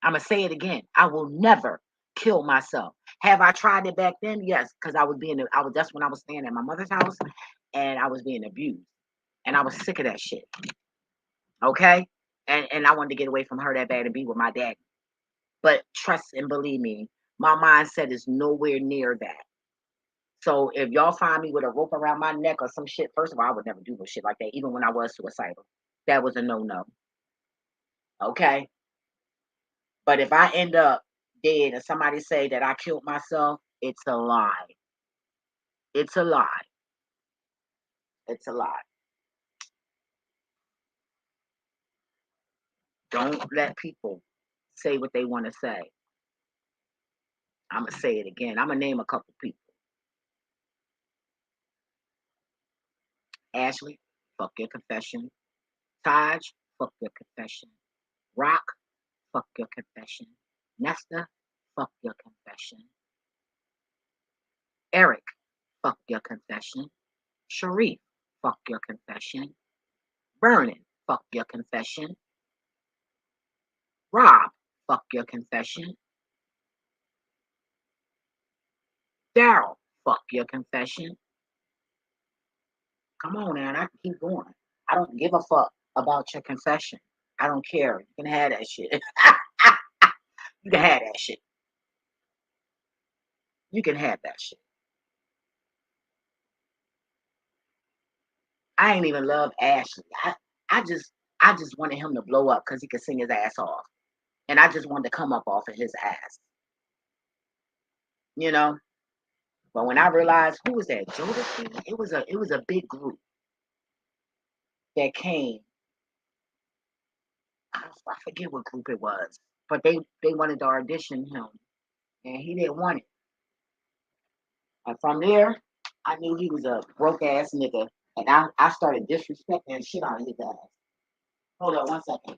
Speaker 1: I'm gonna say it again. I will never kill myself. Have I tried it back then? Yes, because that's when I was staying at my mother's house and I was being abused. And I was sick of that shit. Okay? And I wanted to get away from her that bad and be with my dad. But trust and believe me, my mindset is nowhere near that. So if y'all find me with a rope around my neck or some shit, first of all, I would never do no shit like that, even when I was suicidal. That was a no-no. Okay? But if I end up dead and somebody say that I killed myself, it's a lie. It's a lie. It's a lie. Don't let people say what they want to say. I'm going to say it again. I'm going to name a couple people. Ashley, fuck your confession. Taj, fuck your confession. Rock, fuck your confession. Nesta, fuck your confession. Eric, fuck your confession. Sharif, fuck your confession. Vernon, fuck your confession. Rob, fuck your confession. Daryl, fuck your confession. Come on now, I can keep going. I don't give a fuck about your confession. I don't care. You can have that shit. You can have that shit. You can have that shit. I ain't even love Ashley. I just wanted him to blow up because he could sing his ass off. And I just wanted to come up off of his ass. You know? But when I realized who was that? Jodeci? It was a big group that came. I forget what group it was. But they wanted to audition him and he didn't want it. And from there, I knew he was a broke ass nigga. And I started disrespecting shit out of his ass. Hold on 1 second.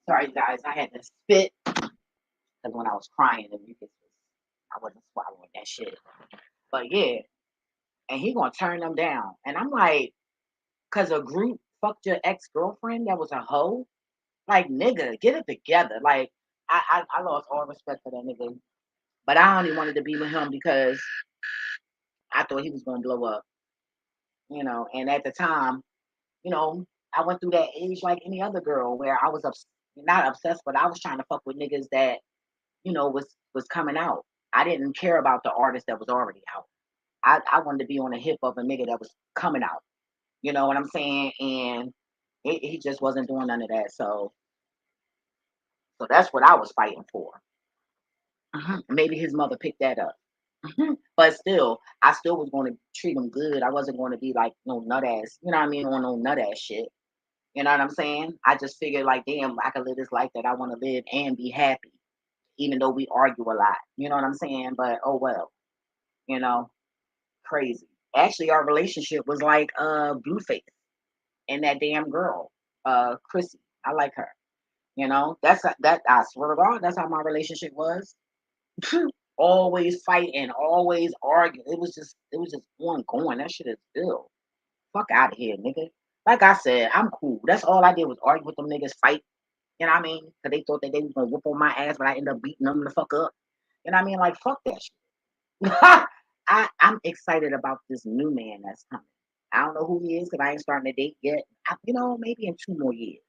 Speaker 1: Sorry guys, I had to spit because when I was crying, the mucus was, I wasn't swallowing that shit. But yeah, and he gonna turn them down. And I'm like, cause a group fucked your ex-girlfriend that was a hoe? Like nigga, get it together. Like I lost all respect for that nigga. But I only wanted to be with him because I thought he was gonna blow up. And at the time, you know, I went through that age like any other girl where I was not obsessed, but I was trying to fuck with niggas that, was coming out. I didn't care about the artist that was already out. I wanted to be on the hip of a nigga that was coming out. You know what I'm saying? And he just wasn't doing none of that. So that's what I was fighting for. Maybe his mother picked that up. But still, I still was going to treat him good. I wasn't going to be like no nut ass, you know what I mean, on no nut ass shit. You know what I'm saying? I just figured like, damn, I could live this life that I want to live and be happy, even though we argue a lot. You know what I'm saying? But oh well, you know, crazy. Actually, our relationship was like Blueface and that damn girl, Chrissy. I like her. That I swear to God, that's how my relationship was. always fighting, always arguing. It was just going. That shit is ill. Fuck out of here, nigga. Like I said, I'm cool. That's all I did was argue with them niggas, fight. You know what I mean? Because they thought that they was gonna whoop on my ass, but I ended up beating them the fuck up. You know what I mean? Like fuck that shit. I'm excited about this new man that's coming. I don't know who he is because I ain't starting to date yet. Maybe in 2 more years.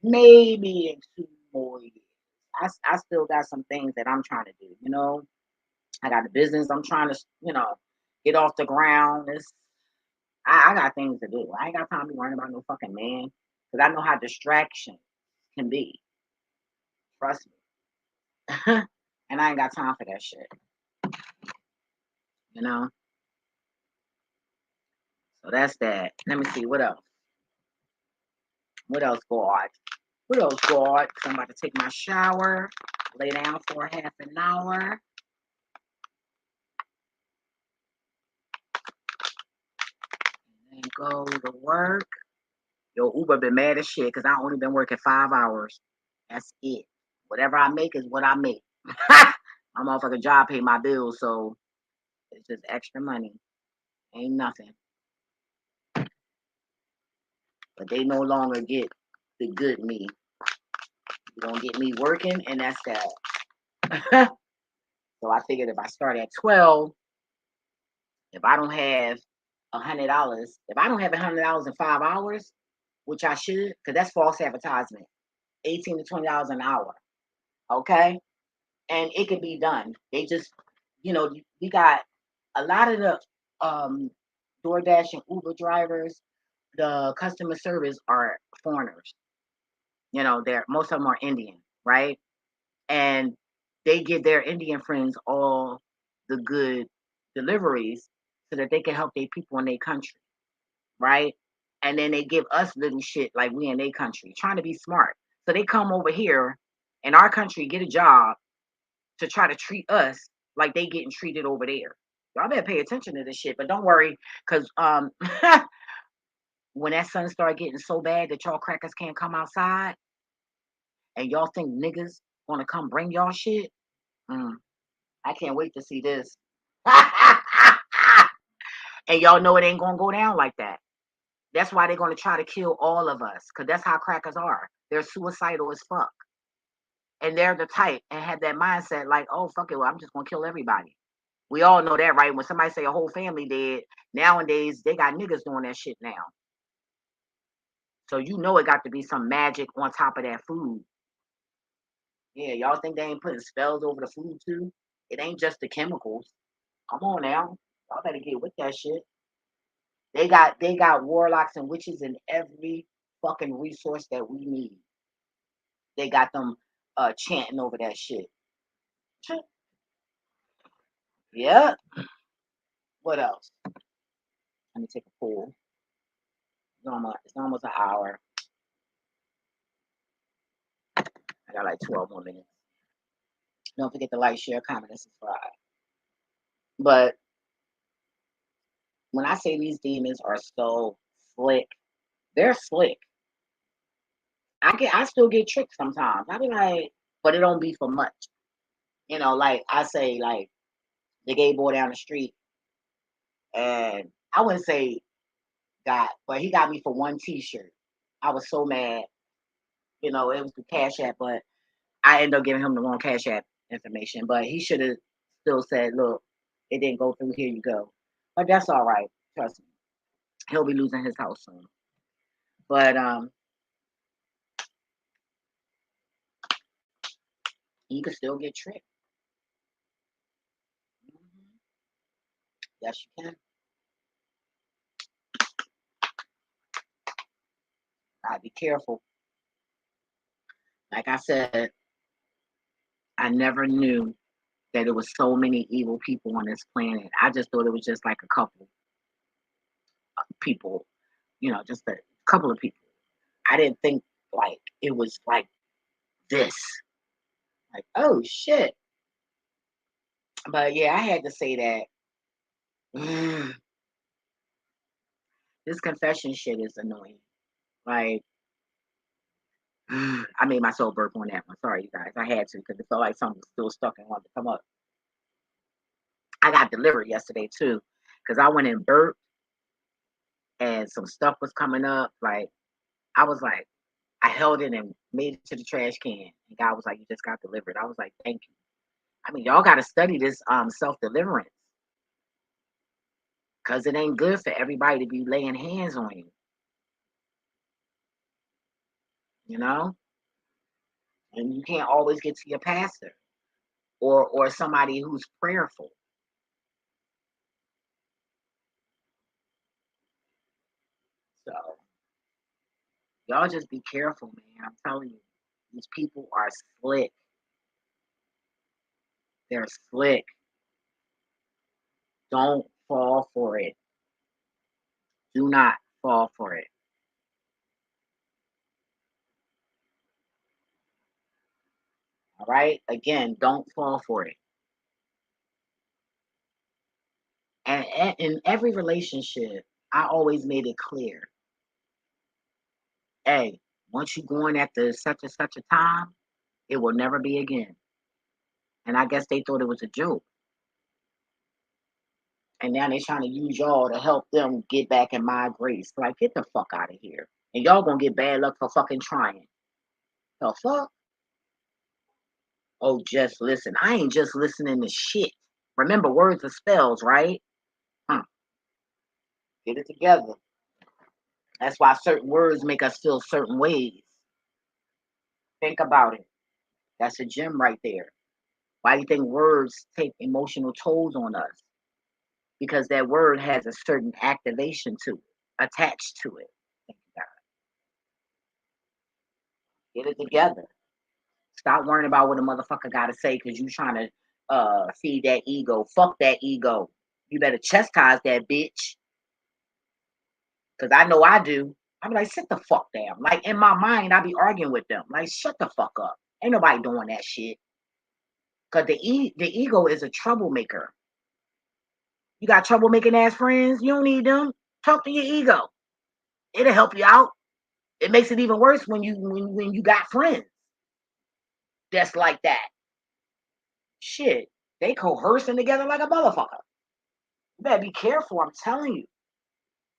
Speaker 1: Maybe in 2 more years. I still got some things that I'm trying to do. I got a business I'm trying to, get off the ground. I got things to do. I ain't got time to be worrying about no fucking man because I know how distraction can be. Trust me. And I ain't got time for that shit. You know? So that's that. Let me see. What else? What else, God? What else, God? 'Cause I'm about to take my shower, lay down for half an hour. And go to work. Yo, Uber been mad as shit because I only been working 5 hours. That's it. Whatever I make is what I make. My motherfucking job pay my bills, so it's just extra money. Ain't nothing. But they no longer get the good me. You don't get me working, and that's that. So I figured if I start at 12, if I don't have $100, if I don't have $100 in 5 hours, which I should, because that's false advertisement, $18 to $20 an hour. Okay, and it can be done. They just, we got a lot of the DoorDash and Uber drivers. The customer service are foreigners. They're most of them are Indian, right? And they give their Indian friends all the good deliveries so that they can help their people in their country, right? And then they give us little shit like we in their country, trying to be smart. So they come over here in our country, get a job to try to treat us like they getting treated over there. Y'all better pay attention to this shit, but don't worry, because when that sun start getting so bad that y'all crackers can't come outside and y'all think niggas gonna come bring y'all shit, I can't wait to see this. And y'all know it ain't gonna go down like that. That's why they're gonna try to kill all of us, because that's how crackers are. They're suicidal as fuck. And they're the type and have that mindset like, oh fuck it, well, I'm just gonna kill everybody. We all know that, right? When somebody say a whole family dead, nowadays they got niggas doing that shit now. So it got to be some magic on top of that food. Yeah, y'all think they ain't putting spells over the food too? It ain't just the chemicals. Come on now. Y'all better get with that shit. They got warlocks and witches in every fucking resource that we need. They got them chanting over that shit. Yeah. What else? Let me take a poll. It's almost an hour. I got like 12 more minutes. Don't forget to like, share, comment, and subscribe. But when I say these demons are so slick, they're slick. I still get tricked sometimes. I be like, but it don't be for much. Like I say, like the gay boy down the street, and I wouldn't say got, but he got me for one T-shirt. I was so mad. It was the Cash App, but I ended up giving him the wrong Cash App information. But he should have still said, "Look, it didn't go through. Here you go." But that's all right. Trust me, he'll be losing his house soon. But you can still get tricked. Mhm. Yes, you can. Gotta be careful. Like I said, I never knew that there was so many evil people on this planet. I just thought it was just like a couple people, just a couple of people. I didn't think like it was like this. Like, oh shit. But yeah, I had to say that. This confession shit is annoying. Like, I made myself burp on that one. Sorry, you guys. I had to because it felt like something was still stuck and wanted to come up. I got delivered yesterday too, because I went and burped and some stuff was coming up. Like I was like, I held it and made it to the trash can. And God was like, "You just got delivered." I was like, "Thank you." I mean, y'all got to study this self deliverance because it ain't good for everybody to be laying hands on you. You know, and you can't always get to your pastor or somebody who's prayerful. So y'all just be careful, man. I'm telling you, these people are slick. They're slick. Don't fall for it. Do not fall for it. All right. Again, don't fall for it. And in every relationship, I always made it clear, hey, once you going after such and such a time, it will never be again. And I guess they thought it was a joke. And now they're trying to use y'all to help them get back in my grace. Like, get the fuck out of here. And y'all gonna get bad luck for fucking trying. The fuck? Oh, just listen. I ain't just listening to shit. Remember, words are spells, right? Hmm. Get it together. That's why certain words make us feel certain ways. Think about it. That's a gem right there. Why do you think words take emotional tolls on us? Because that word has a certain activation to it, attached to it. Think about it. Get it together. Stop worrying about what a motherfucker got to say because you trying to feed that ego. Fuck that ego. You better chastise that bitch because I know I do. I be like, sit the fuck down. Like in my mind, I be arguing with them. Like, shut the fuck up. Ain't nobody doing that shit. Cause the ego is a troublemaker. You got troublemaking ass friends. You don't need them. Talk to your ego. It'll help you out. It makes it even worse when you got friends that's like that. Shit, they coercing together like a motherfucker. You better be careful. I'm telling you,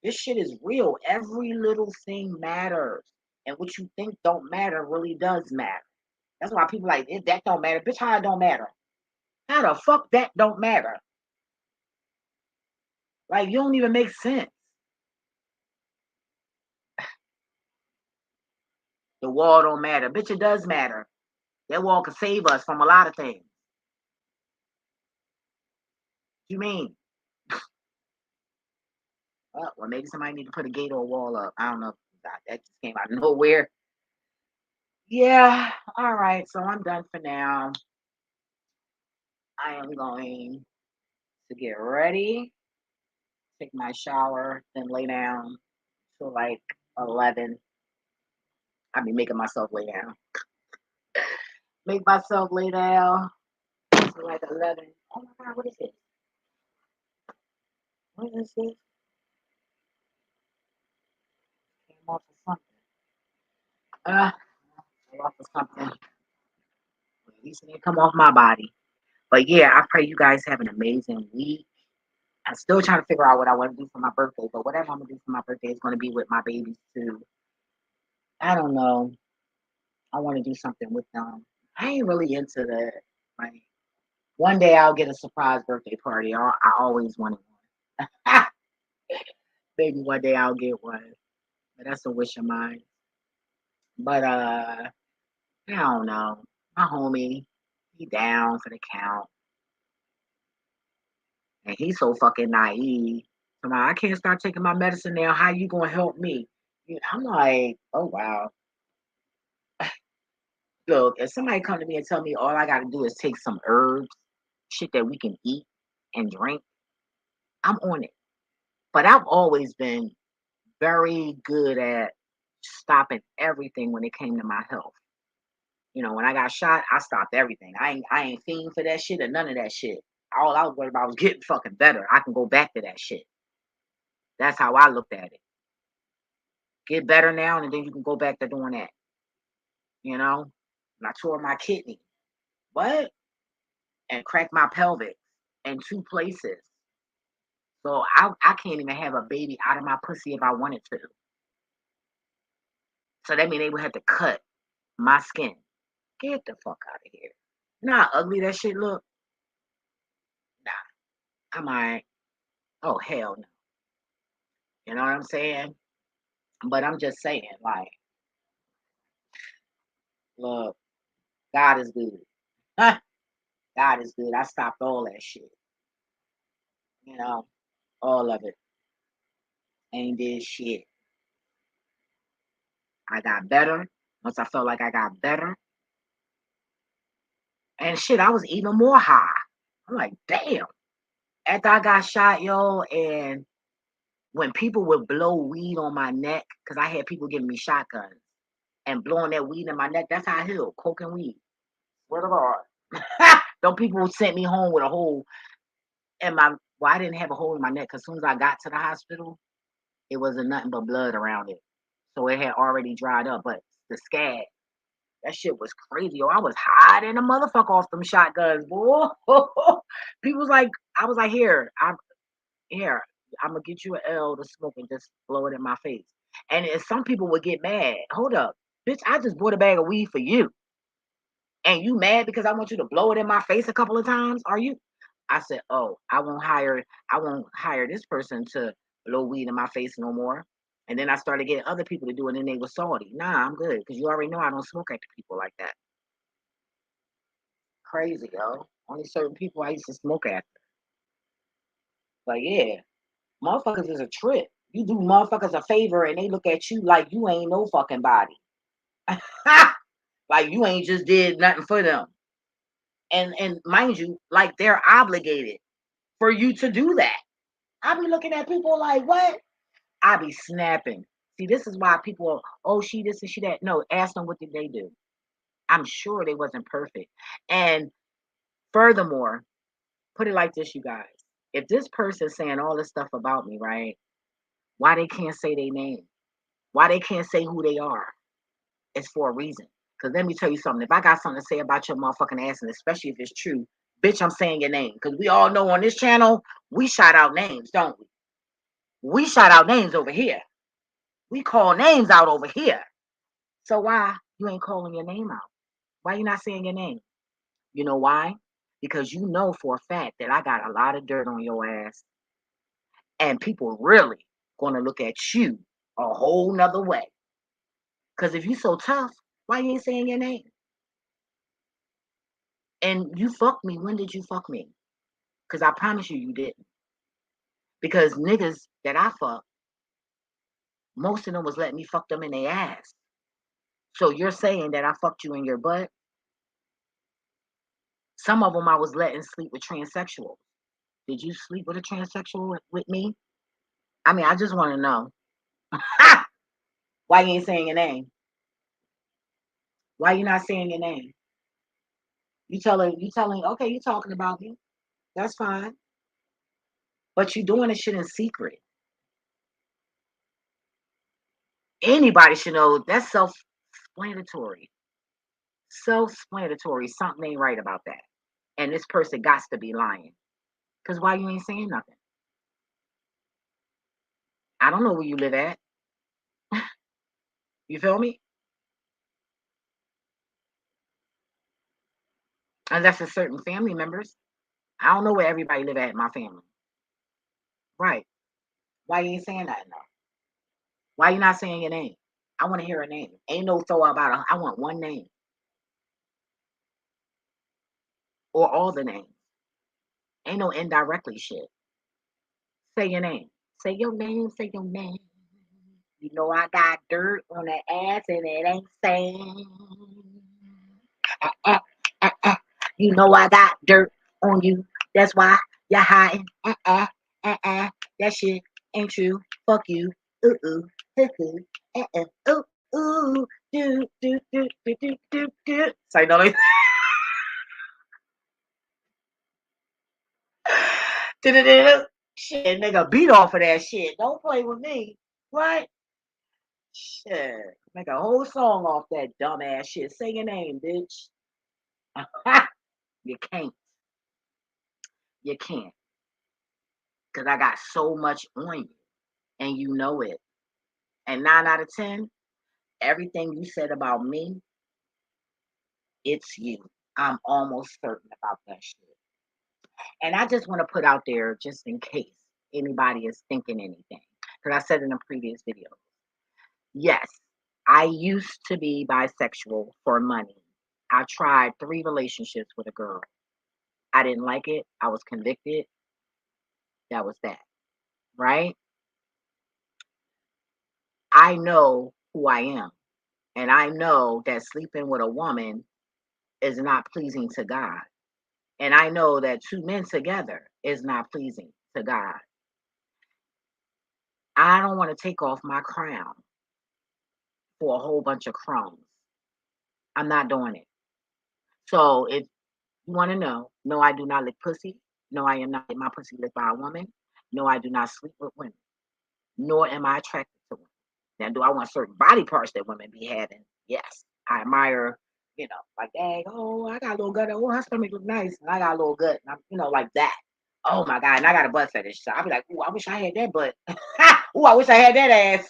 Speaker 1: this shit is real. Every little thing matters, and what you think don't matter really does matter. That's why people like that don't matter. Bitch, how it don't matter? How the fuck that don't matter? Like you don't even make sense. The wall don't matter. Bitch, it does matter. That wall can save us from a lot of things. You mean? Well, maybe somebody need to put a gate or a wall up. I don't know. That just came out of nowhere. Yeah. All right. So I'm done for now. I am going to get ready, take my shower, then lay down till like 11. I be making myself lay down. Make myself lay down till like 11. Oh my God, what is this? What is this? Came off of something. Came off of something. At least it didn't come off my body. But yeah, I pray you guys have an amazing week. I'm still trying to figure out what I want to do for my birthday, but whatever I'm gonna do for my birthday is gonna be with my babies too. I don't know. I want to do something with them. I ain't really into that. Like one day I'll get a surprise birthday party. I always wanted one. Maybe one day I'll get one. But that's a wish of mine. But I don't know. My homie, he down for the count. And he's so fucking naive. So I can't start taking my medicine now. How you gonna help me? I'm like, oh wow. Look, if somebody come to me and tell me all I gotta do is take some herbs, shit that we can eat and drink, I'm on it. But I've always been very good at stopping everything when it came to my health. When I got shot, I stopped everything. I ain't fiend for that shit or none of that shit. All I was worried about was getting fucking better. I can go back to that shit. That's how I looked at it. Get better now, and then you can go back to doing that. You know, and I tore my kidney. What? And cracked my pelvic. in 2 places. So I can't even have a baby out of my pussy if I wanted to. So that means they would have to cut my skin. Get the fuck out of here. You know how ugly that shit look? Nah, I'm alright. Oh hell no. You know what I'm saying? But I'm just saying, like, look, God is good. God is good. I stopped all that shit. You know, all of it. Ain't did shit. I got better. Once I felt like I got better. And shit, I was even more high. I'm like, damn. After I got shot, yo, and when people would blow weed on my neck, because I had people giving me shotguns and blowing that weed in my neck, that's how I healed, coke and weed. Word of God. Them people sent me home with a hole in my, well, I didn't have a hole in my neck, because as soon as I got to the hospital, it wasn't nothing but blood around it. So it had already dried up, but the scab, that shit was crazy. Yo, I was high than a motherfucker off them shotguns, boy. People was like, I was like, here, I'm gonna get you an L to smoke and just blow it in my face. And some people would get mad. Hold up, bitch, I just bought a bag of weed for you. And you mad because I want you to blow it in my face a couple of times? Are you? I said, oh, I won't hire this person to blow weed in my face no more. And then I started getting other people to do it and they were salty. Nah, I'm good. Because you already know I don't smoke after people like that. Crazy, yo. Only certain people I used to smoke after. But yeah, motherfuckers is a trip. You do motherfuckers a favor and they look at you like you ain't no fucking body. Like you ain't just did nothing for them. And mind you, like they're obligated for you to do that. I be looking at people like, what? I be snapping. See, this is why people, oh, she this and she that. No, ask them what did they do. I'm sure they wasn't perfect. And furthermore, put it like this, you guys. If this person's saying all this stuff about me, right? Why they can't say their name? Why they can't say who they are? It's for a reason. Because let me tell you something. If I got something to say about your motherfucking ass, and especially if it's true, bitch, I'm saying your name. Because we all know on this channel, we shout out names, don't we? We shout out names over here. We call names out over here. So why you ain't calling your name out? Why you not saying your name? You know why? Because you know for a fact that I got a lot of dirt on your ass. And people really gonna look at you a whole nother way. Because if you so tough, why you ain't saying your name? And you fucked me. When did you fuck me? Because I promise you, you didn't. Because niggas that I fucked, most of them was letting me fuck them in their ass. So you're saying that I fucked you in your butt? Some of them I was letting sleep with transsexuals. Did you sleep with a transsexual with me? I mean, I just want to know. Why you ain't saying your name? Why you not saying your name? You telling, okay, you talking about me. That's fine. But you doing this shit in secret. Anybody should know that's self-explanatory. Self-explanatory. Something ain't right about that. And this person got to be lying. Because why you ain't saying nothing? I don't know where you live at. You feel me? Unless it's certain family members. I don't know where everybody live at in my family. Right. Why you ain't saying that enough? Why you not saying your name? I want to hear a name. Ain't no throw about it. I want one name. Or all the names. Ain't no indirectly shit. Say your name. Say your name. Say your name. You know I got dirt on the ass and it ain't saying. Uh, uh, You know I got dirt on you. That's why you're hiding. That shit ain't true. Fuck you. Ooh ooh. Hoo hoo. Ooh ooh. Do. So you know what Shit, nigga, beat off of that shit. Don't play with me. What? Shit. Make a whole song off that dumbass shit. Say your name, bitch. You can't. You can't. Because I got so much on you. And you know it. And 9 out of 10, everything you said about me, it's you. I'm almost certain about that shit. And I just want to put out there, just in case anybody is thinking anything, because I said in a previous video, yes, I used to be bisexual for money. I tried 3 relationships with a girl. I didn't like it. I was convicted. That was that, right? I know who I am. And I know that sleeping with a woman is not pleasing to God. And I know that 2 men together is not pleasing to God. I don't want to take off my crown for a whole bunch of crumbs. I'm not doing it. So if you want to know, no, I do not lick pussy. No, I am not getting my pussy licked by a woman. No, I do not sleep with women. Nor am I attracted to women. Now, do I want certain body parts that women be having? Yes. I admire, like, dang, oh, I got a little gut. Oh, her stomach look nice. And I got a little gut. And like that. Oh my God. And I got a butt fetish. So I'll be like, oh, I wish I had that butt. Oh, I wish I had that ass.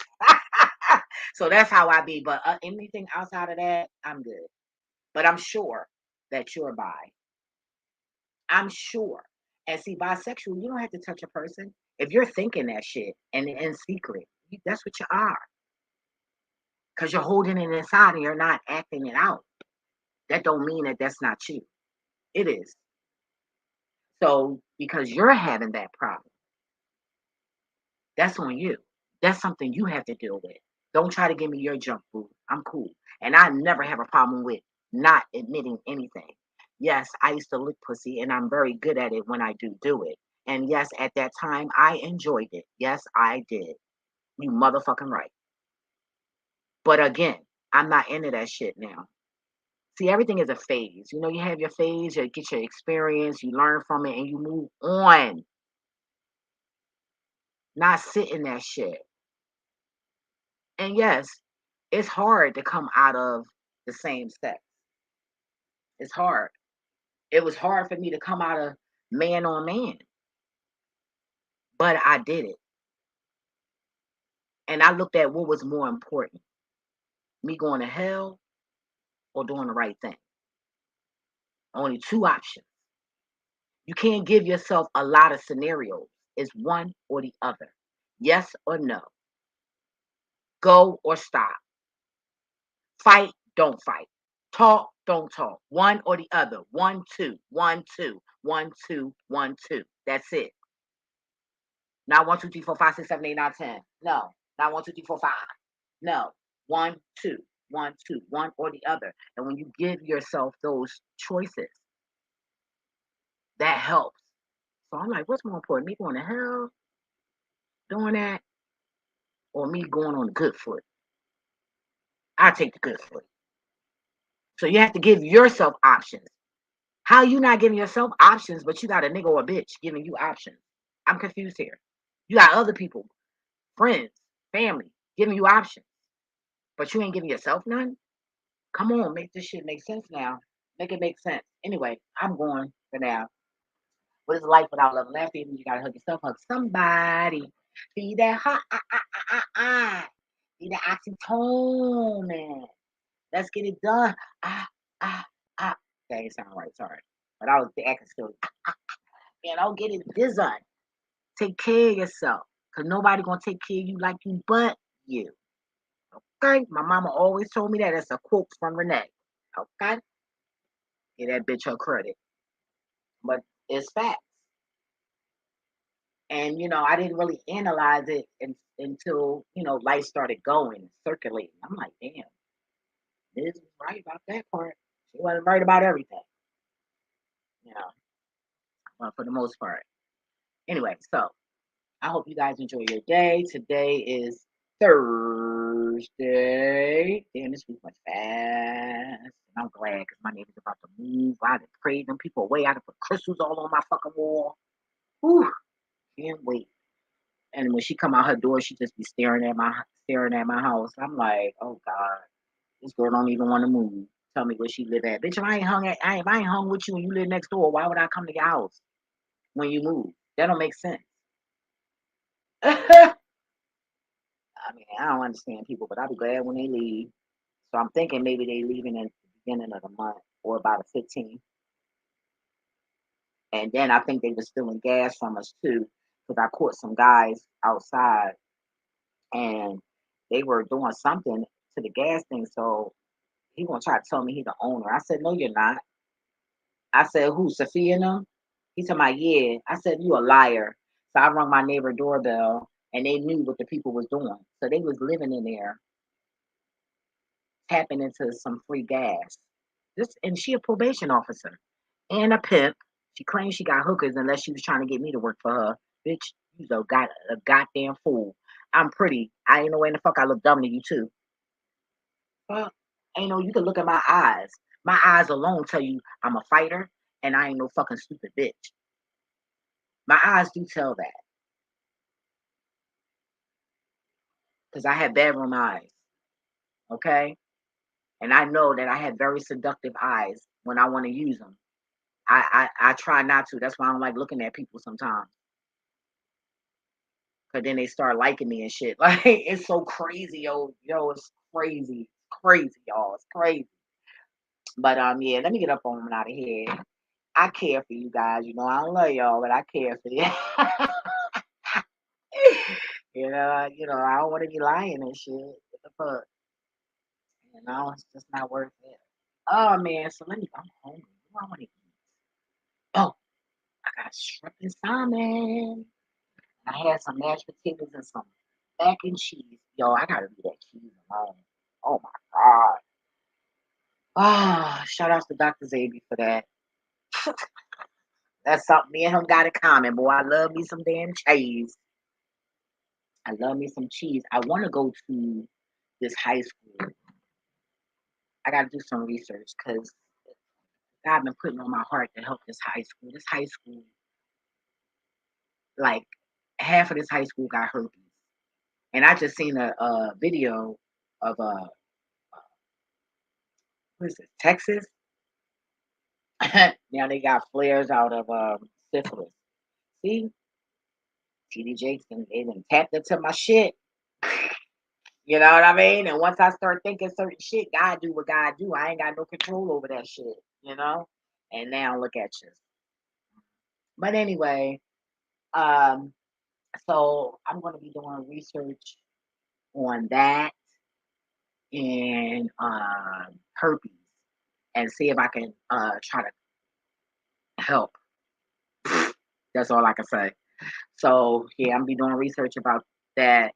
Speaker 1: So that's how I be. But anything outside of that, I'm good. But I'm sure that you're bi. I'm sure. And see, bisexual, you don't have to touch a person. If you're thinking that shit and in secret, that's what you are. Because you're holding it inside and you're not acting it out. That don't mean that that's not you. It is. So because you're having that problem, that's on you. That's something you have to deal with. Don't try to give me your junk food. I'm cool. And I never have a problem with not admitting anything. Yes, I used to lick pussy and I'm very good at it when I do it. And yes, at that time I enjoyed it. Yes, I did. You motherfucking right. But again, I'm not into that shit now. See, everything is a phase. You have your phase, you get your experience, you learn from it, and you move on. Not sit in that shit. And yes, it's hard to come out of the same sex. It's hard. It was hard for me to come out of man on man, but I did it. And I looked at what was more important, me going to hell or doing the right thing. Only 2 options. You can't give yourself a lot of scenarios. It's one or the other. Yes or no. Go or stop. Fight, don't fight. Talk, don't talk. One or the other. 1, 2, 1, 2, 1, 2, 1, 2. That's it. Not 1, 2, 3, 4, 5, 6, 7, 8, 9, 10. No. Not 1, 2, 3, 4, 5. No. 1, 2, 1, 2, one or the other. And when you give yourself those choices, that helps. So I'm like, what's more important? Me going to hell doing that or me going on the good foot? I take the good foot. So you have to give yourself options. How you not giving yourself options, but you got a nigga or a bitch giving you options? I'm confused here. You got other people, friends, family, giving you options, but you ain't giving yourself none? Come on, make this shit make sense now. Make it make sense. Anyway, I'm going for now. What is life without love and laughter? Even you gotta hug yourself, hug somebody. Be that hot, be the oxytocin. Let's get it done. Ah, ah, ah. That ain't sound right. Sorry, but I was acting still. Man, I'll get it done. Take care of yourself, cause nobody gonna take care of you like you but you. Okay, my mama always told me that. That's a quote from Renee. Okay, give that bitch her credit, but it's facts. And I didn't really analyze it until life started going, circulating. I'm like, damn, Liz was right about that part. She wasn't right about everything, you know, for the most part. Anyway, so I hope you guys enjoy your day. Today is Thursday. Damn, this week went fast. And I'm glad because my neighbor's about to move. I done prayed them people away. I done put crystals all on my fucking wall. Whew, can't wait. And when she come out her door, she just be staring at my house. I'm like, oh God, this girl don't even want to move. Tell me where she live at. Bitch, if I ain't hung with you and you live next door, why would I come to your house? when you move. That don't make sense. I mean, I don't understand people, but I'll be glad when they leave. So I'm thinking maybe they leaving at the beginning of the month or about the 15th. And then I think they were stealing gas from us too, because I caught some guys outside and they were doing something to the gas thing. So he gonna try to tell me he the owner. I said, no, you're not. I said, who, Sophia and them? He said, my yeah. I said, you a liar. So I rung my neighbor doorbell and they knew what the people was doing. So they was living in there tapping into some free gas. This and she a probation officer and a pimp. She claims she got hookers unless she was trying to get me to work for her. Bitch, you got a goddamn fool. I'm pretty. I ain't no way in the fuck I look dumb to you too. Well, ain't no you can look at my eyes. My eyes alone tell you I'm a fighter and I ain't no fucking stupid bitch. My eyes do tell that because I have bedroom eyes. Okay, and I know that I have very seductive eyes when I want to use them. I try not to. That's why I don't like looking at people sometimes. Cause then they start liking me and shit. Like it's so crazy, yo, it's crazy, crazy, y'all, it's crazy. But yeah, let me get up on out of here. I care for you guys, you know. I don't love y'all, but I care for you. I don't want to be lying and shit. What the fuck? It's just not worth it. Oh man, so let me. I'm hungry. What do I want to eat? Oh, I got shrimp and salmon. I had some mashed potatoes and some mac and cheese. Yo, I gotta leave that cheese alone. Oh my god. Ah, shout out to Dr. Xavier for that. That's something me and him got in common, boy. I love me some damn cheese. I love me some cheese. I want to go to this high school. I got to do some research because God been putting on my heart to help this high school. This high school, like half of this high school got herpes, and I just seen a video of what is it, Texas? Now they got flares out of syphilis. See, TD Jakes and they done tapped into my shit. You know what I mean? And once I start thinking certain shit, God do what God do. I ain't got no control over that shit, you know? And now look at you. But anyway, um, so I'm gonna be doing research on that and herpes and see if I can try to help. That's all I can say. So yeah, I'm be doing research about that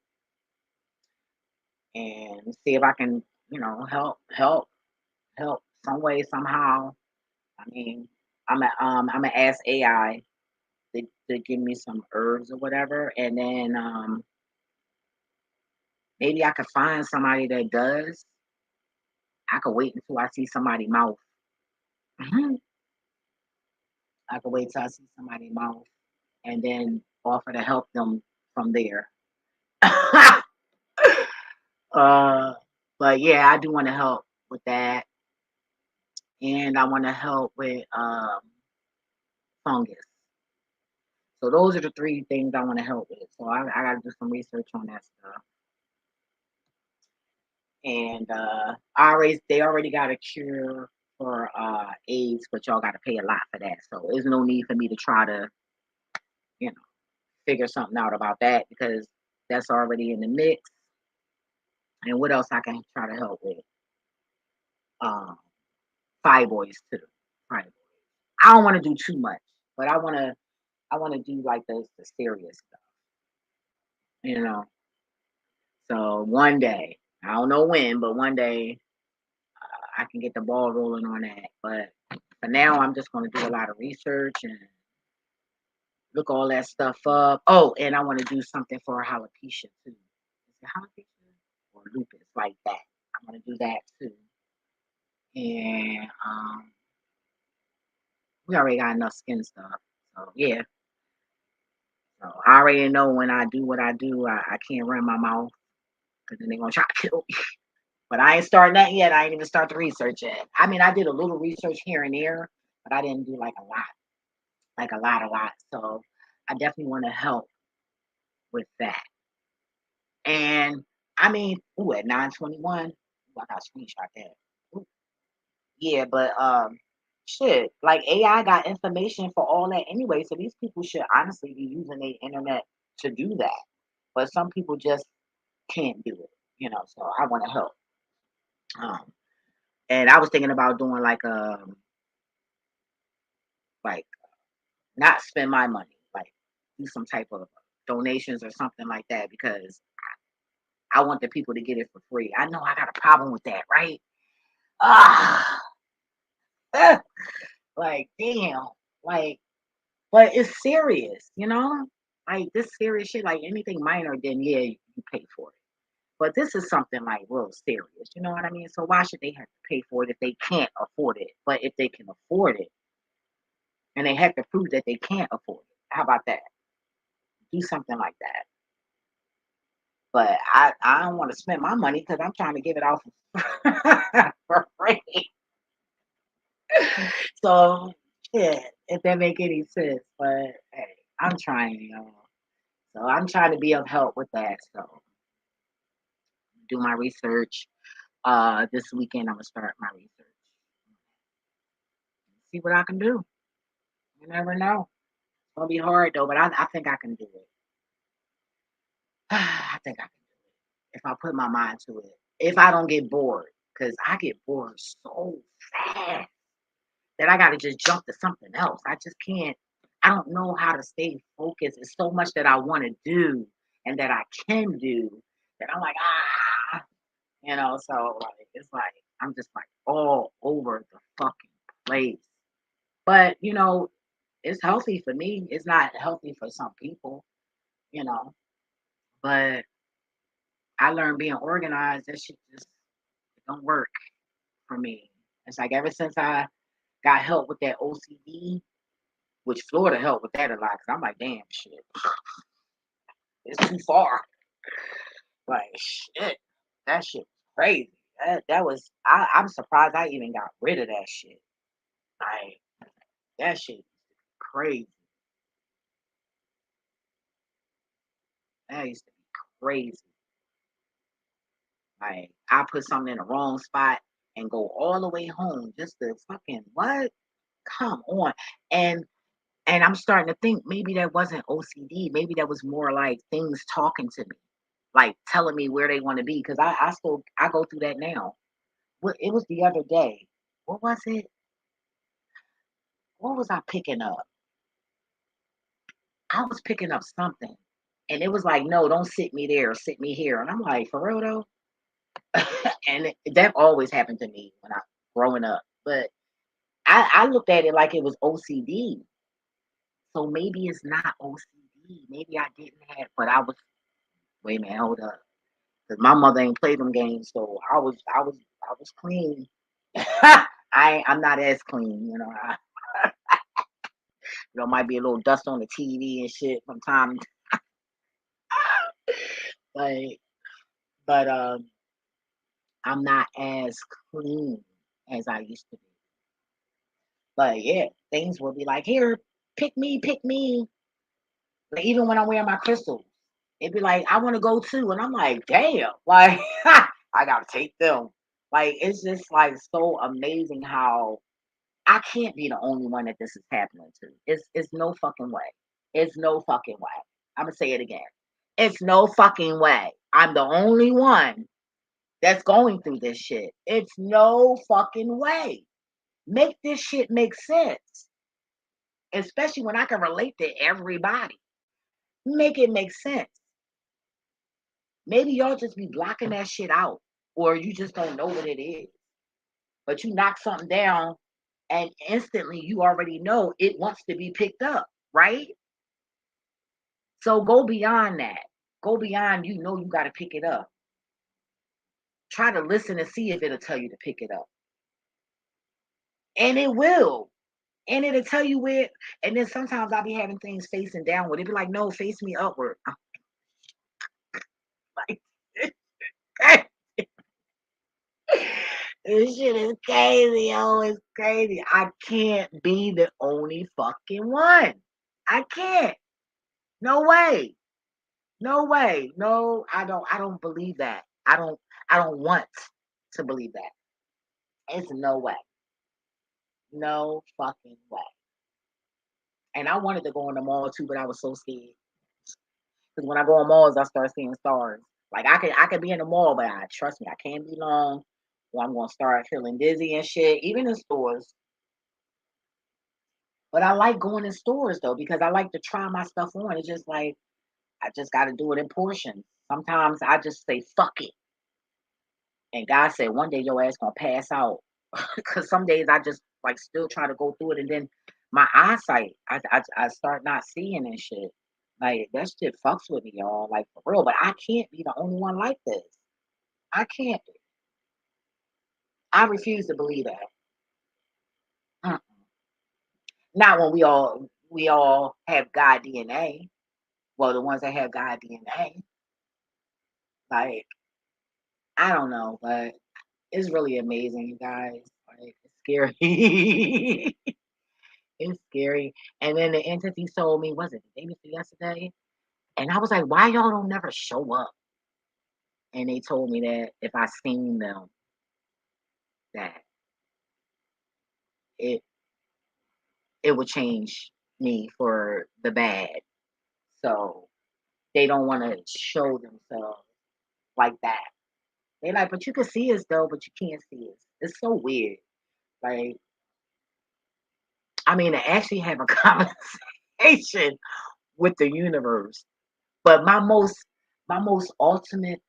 Speaker 1: and see if I can, help some way, somehow. I mean, I'm gonna ask AI to give me some herbs or whatever, and then maybe I could find somebody that does. I could wait until I see somebody mouth. Mhm. I could wait till I see somebody mouth, and then offer to help them from there. uh, but yeah, I do want to help with that, and I want to help with fungus. So those are the three things I want to help with. So I got to do some research on that stuff. And they already got a cure for AIDS, but y'all got to pay a lot for that. So there's no need for me to try to, you know, figure something out about that because that's already in the mix. And what else I can try to help with? Um, fibroids too. Fibroids. I don't want to do too much, but I want to do like the serious stuff, you know. So one day, I don't know when, but one day I can get the ball rolling on that. But for now, I'm just going to do a lot of research and look all that stuff up. Oh, and I want to do something for alopecia too. Is it alopecia or lupus like that? I'm going to do that too. And we already got enough skin stuff. So yeah. So I already know when I do what I do, I can't run my mouth because then they're going to try to kill me. But I ain't starting that yet. I ain't even start the research yet. I mean, I did a little research here and there, but I didn't do like a lot. like a lot. So I definitely want to help with that. And I mean, ooh, at 9:21, I got screenshot that. Ooh, yeah, but shit, like AI got information for all that anyway. So these people should honestly be using the internet to do that. But some people just can't do it, So I want to help. Um, and I was thinking about doing like not spend my money, like do some type of donations or something like that because I want the people to get it for free. I know I got a problem with that, right? Ah, like damn, like, but it's serious, Like this serious shit, like anything minor, then yeah, you pay for it. But this is something like real serious, you know what I mean? So why should they have to pay for it if they can't afford it? But if they can afford it and they have to prove that they can't afford it, how about that? Do something like that. But I don't want to spend my money because I'm trying to give it out for free. So shit, if that make any sense. But hey, I'm trying, So I'm trying to be of help with that. So do my research. This weekend I'm gonna start my research. See what I can do. You never know. It's gonna be hard though, but I think I can do it. I think I can do it if I put my mind to it. If I don't get bored, because I get bored so fast that I gotta just jump to something else. I just can't. I don't know how to stay focused. It's so much that I want to do and that I can do that I'm like So like it's like I'm just like all over the fucking place. But it's healthy for me. It's not healthy for some people, you know. But I learned being organized. That shit just it don't work for me. It's like ever since I got help with that OCD, which Florida helped with that a lot. Cause I'm like, damn shit, it's too far. Like shit, that shit was crazy. That was I'm surprised I even got rid of that shit. Like that shit crazy. That used to be crazy. Like I put something in the wrong spot and go all the way home just to fucking what? Come on. And and I'm starting to think maybe that wasn't OCD. Maybe that was more like things talking to me, like telling me where they want to be. Cause I go through that now. What it was the other day. What was it? What was I picking up? I was picking up something. And it was like, no, don't sit me there, sit me here. And I'm like, for real though? And that always happened to me when I growing up. But I looked at it like it was OCD. So maybe it's not OCD. Maybe I didn't have, but I was. Wait a minute, hold up, because my mother ain't played them games, so I was clean. I'm not as clean, might be a little dust on the TV and shit from time, like, but I'm not as clean as I used to be. But yeah, things will be like, here, pick me. Like, even when I'm wearing my crystals, it'd be like, I want to go too. And I'm like, damn, like, I got to take them. Like, it's just like so amazing how I can't be the only one that this is happening to. It's no fucking way. It's no fucking way. I'm going to say it again. It's no fucking way. I'm the only one that's going through this shit. It's no fucking way. Make this shit make sense, especially when I can relate to everybody. Make it make sense. Maybe y'all just be blocking that shit out, or you just don't know what it is. But you knock something down, and instantly you already know it wants to be picked up, right? So go beyond that. Go beyond you got to pick it up. Try to listen and see if it'll tell you to pick it up. And it will. And it'll tell you where. And then sometimes I'll be having things facing downward. It'll be like, no, face me upward. I'm like, This shit is crazy, yo. It's crazy. I can't be the only fucking one. I can't. No way. No way. No, I don't believe that. I don't want to believe that. It's no way. No fucking way. And I wanted to go in the mall too, but I was so scared. Because when I go in malls, I start seeing stars. Like I could be in the mall, but I trust me, I can't be long. Or I'm gonna start feeling dizzy and shit, even in stores. But I like going in stores though because I like to try my stuff on. It's just like I just got to do it in portions. Sometimes I just say fuck it, and God said one day your ass gonna pass out. Because some days I just like still try to go through it, and then my eyesight, I start not seeing and shit. Like that shit fucks with me, y'all. Like for real. But I can't be the only one like this. I can't. I refuse to believe that. Mm. Not when we all have God DNA. Well, the ones that have God DNA, like I don't know, but it's really amazing, you guys. Like it's scary. It's scary. And then the entity told me, was it the day before yesterday? And I was like, why y'all don't never show up? And they told me that if I seen them, that it it would change me for the bad. So they don't want to show themselves like that. They like, but you can see us though, but you can't see us. It's so weird. Like, I mean, to actually have a conversation with the universe. But my most ultimate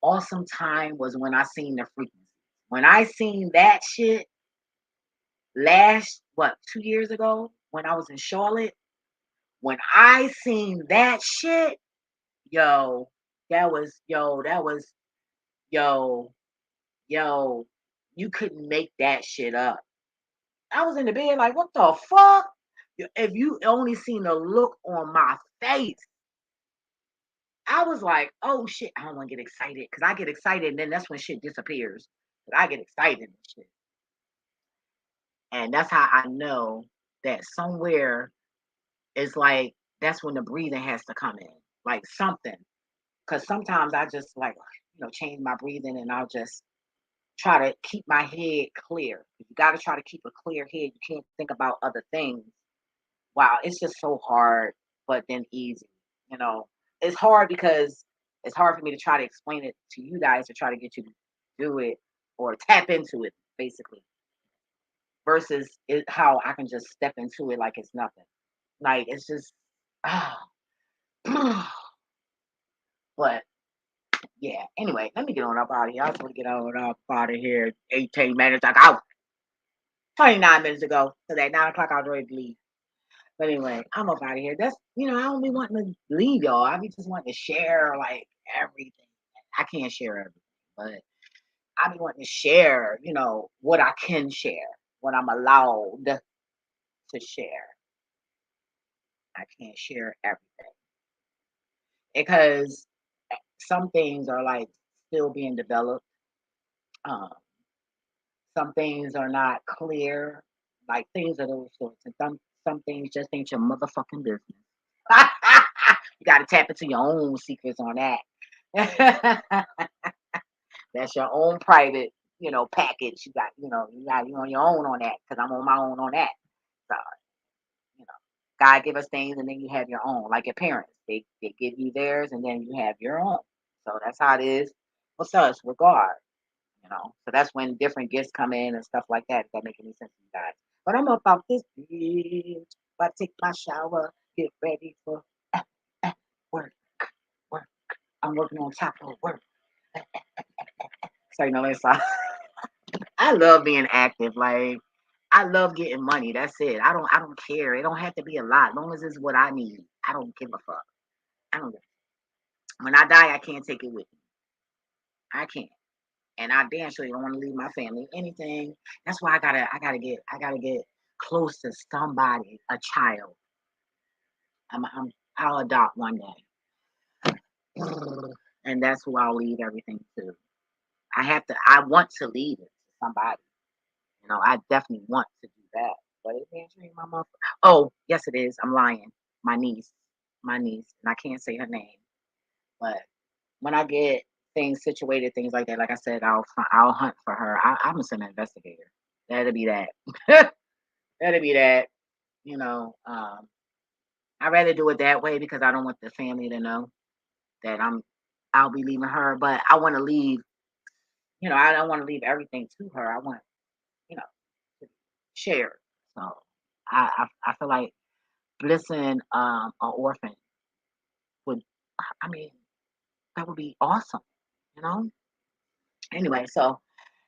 Speaker 1: awesome time was when I seen the frequency. When I seen that shit last 2 years ago when I was in Charlotte, when I seen that shit, yo, that was yo, yo, you couldn't make that shit up. I was in the bed like, what the fuck? If you only seen the look on my face, I was like, oh shit, I don't want to get excited because I get excited and then that's when shit disappears. But I get excited and shit. And that's how I know that somewhere is like, that's when the breathing has to come in, like something. Because sometimes I just like, change my breathing and I'll just try to keep my head clear. You got to try to keep a clear head. You can't think about other things. Wow, it's just so hard, but then easy. You know, it's hard because it's hard for me to try to explain it to you guys to try to get you to do it or tap into it, basically, versus how I can just step into it like it's nothing. Like it's just, ah, but yeah. Anyway, let me get on up out of here. I just want to get on up out of here. 18 minutes ago, 29 minutes ago. So at 9 o'clock, I was ready to leave. But anyway, I'm up out of here. I don't be wanting to leave y'all. I be just wanting to share like everything. I can't share everything, but I be wanting to share, what I can share, what I'm allowed to share. I can't share everything because some things are like still being developed. Um, some things are not clear, like things of those sorts, and some things just ain't your motherfucking business. You got to tap into your own secrets on that. That's your own private, package. You on your own on that because I'm on my own on that. So, you know, God give us things and then you have your own. Like your parents, they give you theirs and then you have your own. So that's how it is with us, with God. So that's when different gifts come in and stuff like that. If that make any sense to you guys. But I'm about this bitch. About to take my shower, get ready for uh, work, work. I'm working on top of work. So it's I love being active. Like I love getting money. That's it. I don't care. It don't have to be a lot. As long as it's what I need. I don't give a fuck. I don't give When I die, I can't take it with me. I can't. And I damn sure don't want to leave my family anything. That's why I gotta get close to somebody, a child. I'll adopt one day, and that's who I'll leave everything to. I want to leave it. somebody. I definitely want to do that. But it can't change my mother. Oh, yes, it is. I'm lying. My niece, my niece, and I can't say her name. But when I get things situated, things like that, like I said, I'll hunt for her. I'm just an investigator. That'll be that. That'll be that. You know, um, I'd rather do it that way because I don't want the family to know that I'll be leaving her. But I want to leave. I don't want to leave everything to her. I want you know to share. So I feel like blessing an orphan would. I mean, that would be awesome. You know. Anyway, so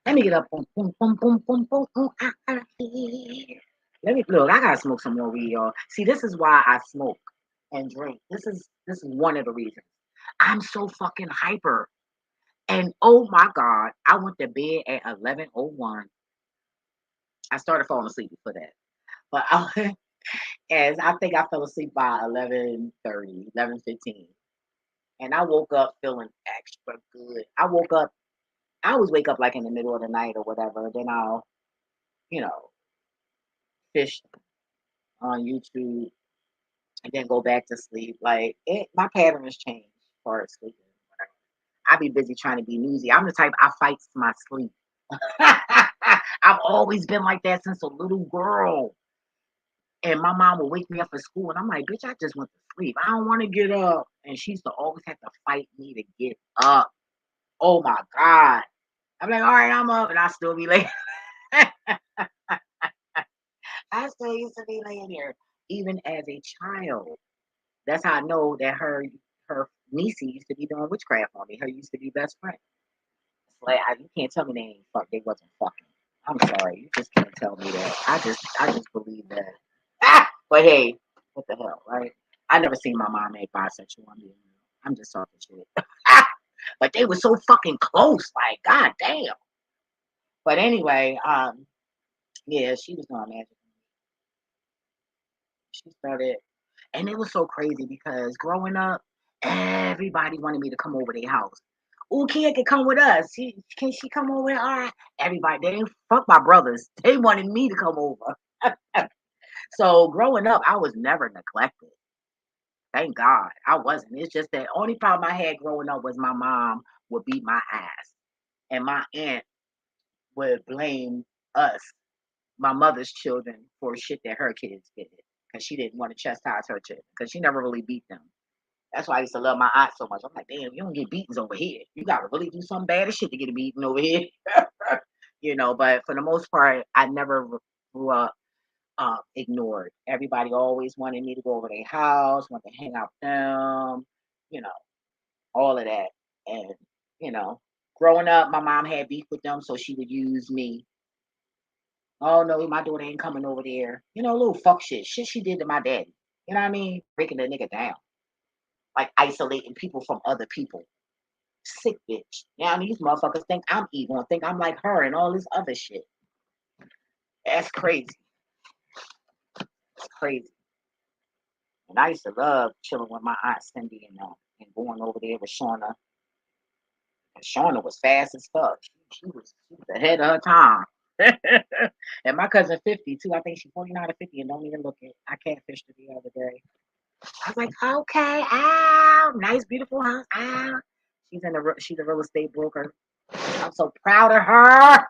Speaker 1: let me get up. Boom, boom, boom, boom, boom, boom, boom, here. Let me look. I gotta smoke some more weed, y'all. See, this is why I smoke and drink. This is one of the reasons. I'm so fucking hyper. And oh my god, I went to bed at 11:01. I started falling asleep before that, but as I think I fell asleep by 11:30, 11:15, and I woke up feeling extra good. I woke up. I always wake up like in the middle of the night or whatever. Then I'll, you know, fish on YouTube and then go back to sleep. Like my pattern has changed as far as sleeping. I be busy trying to be newsy. I'm the type I fight my sleep. I've always been like that since a little girl. And my mom would wake me up for school, and I'm like, bitch, I just went to sleep. I don't want to get up. And she used to always have to fight me to get up. Oh my God. I'm like, all right, I'm up, and I still be late. I still used to be laying there, even as a child. That's how I know that her niece used to be doing witchcraft on me. Her used to be best friend. It's like you can't tell me they ain't fuck. They wasn't fucking. I'm sorry, you just can't tell me that. I just believe that. But hey, what the hell, right? I never seen my mom act bisexual. I'm just talking shit. But they were so fucking close. Like, god damn. But anyway, yeah, she was doing magic. She started, and it was so crazy because growing up, everybody wanted me to come over their house. Oh, kid can come with us. Can she come over? All right. Everybody, they didn't fuck my brothers. They wanted me to come over. So growing up, I was never neglected. Thank God, I wasn't. It's just that only problem I had growing up was my mom would beat my ass, and my aunt would blame us, my mother's children, for shit that her kids did because she didn't want to chastise her children because she never really beat them. That's why I used to love my aunt so much. I'm like, damn, you don't get beatings over here. You gotta really do some bad as shit to get a beating over here. But for the most part, I never grew up ignored. Everybody always wanted me to go over their house, want to hang out with them, you know, all of that. And, you know, growing up, my mom had beef with them, so she would use me. Oh no, my daughter ain't coming over there. Little fuck shit. Shit she did to my daddy. You know what I mean? Breaking the nigga down. Like isolating people from other people. Sick bitch. Now these motherfuckers think I'm evil and think I'm like her and all this other shit. That's crazy. It's crazy. And I used to love chilling with my aunt Cindy and going over there with Shauna. And Shauna was fast as fuck. She was ahead of her time. And my cousin 50 too. I think she's 49 or 50 and don't even look it. I catfished her the other day. I was like, okay, ow, nice, beautiful house. Ow. She's a real estate broker. I'm so proud of her.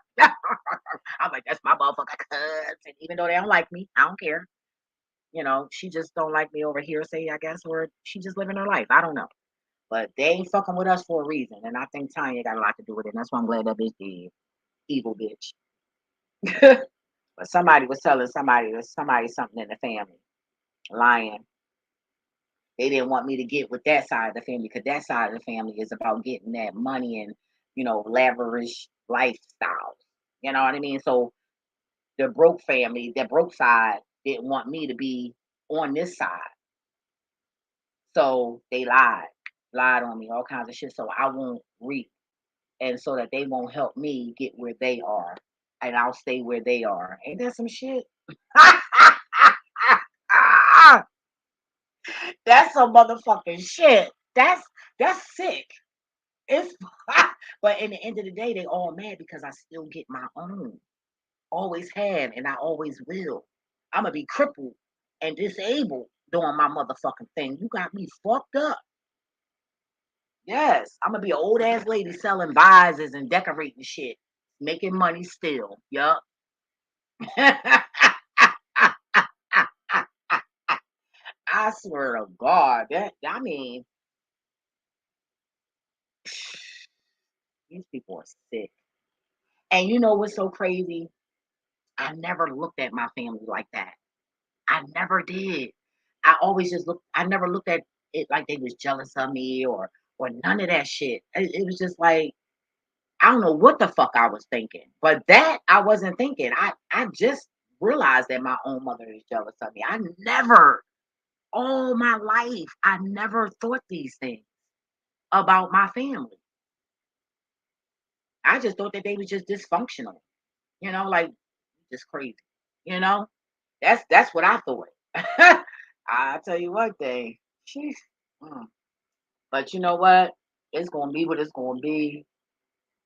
Speaker 1: I'm like, that's my motherfucker cousin. Even though they don't like me, I don't care. She just don't like me over here, say, I guess, or she just living her life. I don't know. But they ain't fucking with us for a reason. And I think Tanya got a lot to do with it. And that's why I'm glad that bitch did. Evil bitch. But somebody was telling somebody something in the family. Lying. They didn't want me to get with that side of the family because that side of the family is about getting that money and, lavish lifestyles. You know what I mean? So the broke family, the broke side, didn't want me to be on this side. So they lied on me, all kinds of shit. So I won't reap. And so that they won't help me get where they are. And I'll stay where they are. Ain't that some shit? That's some motherfucking shit. That's sick. It's but in the end of the day, they all mad because I still get my own. Always have, and I always will. I'm gonna be crippled and disabled doing my motherfucking thing. You got me fucked up. Yes, I'm gonna be an old ass lady selling vases and decorating shit, making money still. Yup. I swear to God, that I mean, these people are sick. And you know what's so crazy? I never looked at my family like that. I never did. I always just looked. I never looked at it like they was jealous of me or none of that shit. It was just like I don't know what the fuck I was thinking, but that I wasn't thinking. I just realized that my own mother is jealous of me. I never, all my life, I never thought these things about my family. I just thought that they was just dysfunctional. Like just crazy. You know, that's what I thought. I tell you one thing, sheesh. Mm. But you know what? It's gonna be what it's gonna be.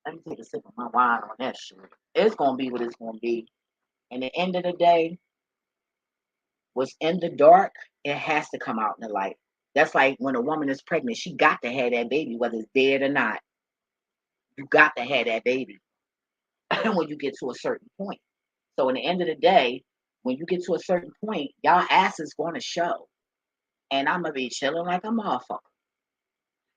Speaker 1: Let me take a sip of my wine on that shit. It's gonna be what it's gonna be. And the end of the day, what's in the dark, it has to come out in the light. That's like when a woman is pregnant, she got to have that baby, whether it's dead or not. You got to have that baby when you get to a certain point. So in the end of the day, when you get to a certain point, y'all ass is gonna show. And I'm gonna be chilling like a motherfucker.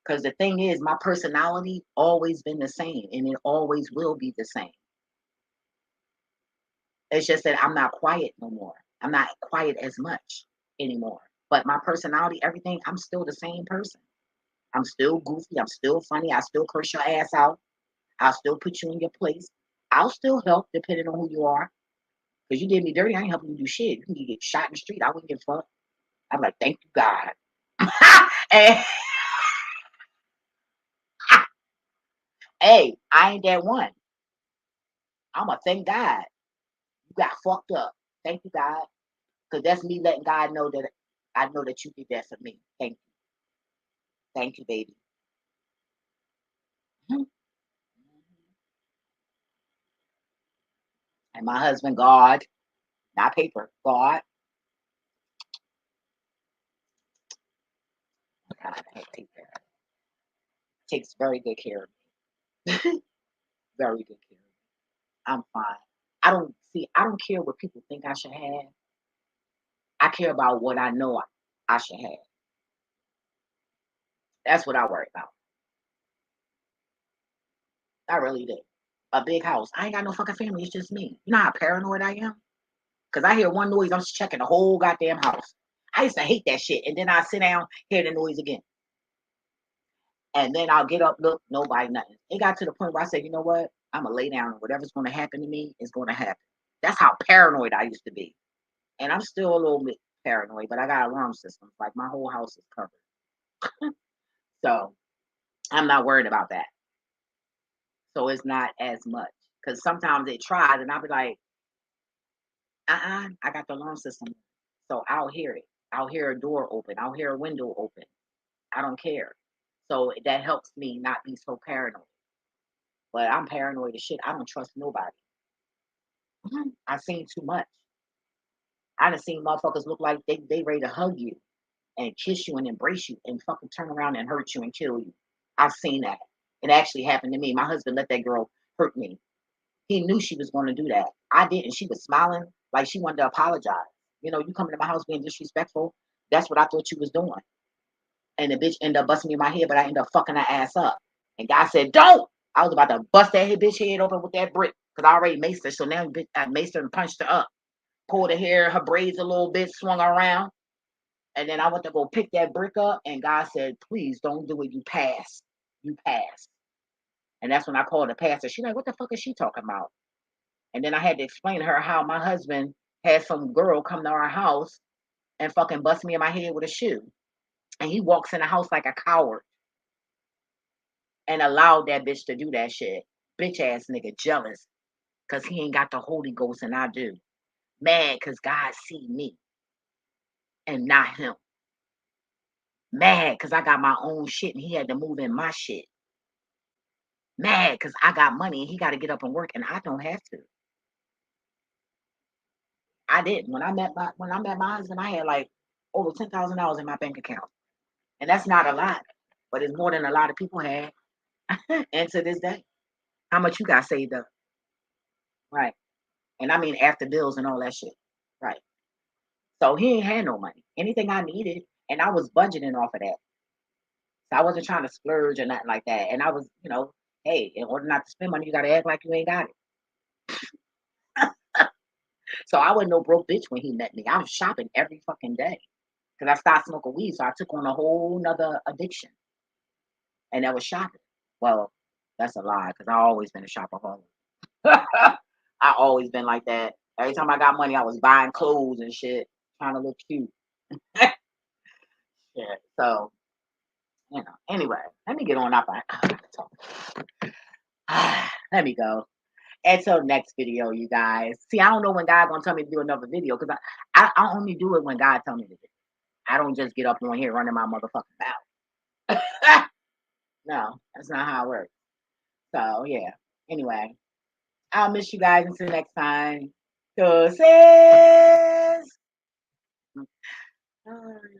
Speaker 1: Because the thing is, my personality always been the same, and it always will be the same. It's just that I'm not quiet no more. I'm not quiet as much anymore. But my personality, everything, I'm still the same person. I'm still goofy. I'm still funny. I still curse your ass out. I'll still put you in your place. I'll still help depending on who you are. Because you did me dirty, I ain't helping you do shit. You can get shot in the street. I wouldn't give a fuck. I'm like, thank you, God. And, hey, I ain't that one. I'm going to thank God. You got fucked up. Thank you, God. Because that's me letting God know that I know that you did that for me. Thank you. Thank you, baby. Mhm. And my husband, God, not paper, God. God, takes very good care of me. Very good care of me. I'm fine. I don't care what people think I should have. I care about what I know I should have. That's what I worry about. I really do. A big house. I ain't got no fucking family. It's just me. You know how paranoid I am? Because I hear one noise, I'm just checking the whole goddamn house. I used to hate that shit. And then I sit down, hear the noise again. And then I'll get up, look, nobody, nothing. It got to the point where I said, you know what? I'm going to lay down and whatever's going to happen to me is going to happen. That's how paranoid I used to be. And I'm still a little bit paranoid, but I got alarm systems. Like my whole house is covered. So I'm not worried about that. So it's not as much. Because sometimes it tries and I'll be like, I got the alarm system. So I'll hear it. I'll hear a door open. I'll hear a window open. I don't care. So that helps me not be so paranoid. But I'm paranoid as shit. I don't trust nobody. I've seen too much. I done seen motherfuckers look like they ready to hug you and kiss you and embrace you and fucking turn around and hurt you and kill you. I've seen that. It actually happened to me. My husband let that girl hurt me. He knew she was going to do that. I didn't. She was smiling like she wanted to apologize. You come into my house being disrespectful. That's what I thought you was doing. And the bitch ended up busting me in my head, but I ended up fucking her ass up. And God said, don't. I was about to bust that bitch head open with that brick because I already maced her. So now I maced her and punched her up. Pulled her hair, her braids a little bit, swung her around. And then I went to go pick that brick up. And God said, please don't do it. You pass. You pass. And that's when I called the pastor. She's like, what the fuck is she talking about? And then I had to explain to her how my husband had some girl come to our house and fucking bust me in my head with a shoe. And he walks in the house like a coward and allowed that bitch to do that shit. Bitch ass nigga jealous because he ain't got the Holy Ghost and I do. Mad because God see me and not him. Mad because I got my own shit and he had to move in my shit. mad because I got money and he got to get up and work and I don't have to. I didn't. When I met my husband, I had like over $10,000 in my bank account, and that's not a lot, but it's more than a lot of people had. And to this day, how much you got saved up, right? And I mean after bills and all that shit, right? So he ain't had no money. Anything I needed, and I was budgeting off of that. So I wasn't trying to splurge or nothing like that. And I was, hey, in order not to spend money, you got to act like you ain't got it. So I wasn't no broke bitch when he met me. I was shopping every fucking day because I stopped smoking weed. So I took on a whole nother addiction, and that was shopping. Well, that's a lie because I always been a shopaholic. I always been like that. Every time I got money, I was buying clothes and shit, trying to look cute. Yeah. So, anyway, let me get on up. Let me go. Until next video, you guys. See, I don't know when God gonna tell me to do another video because I only do it when God tell me to do it. I don't just get up on here running my motherfucking mouth. No, that's not how it works. So yeah. Anyway, I'll miss you guys until next time. Deuces.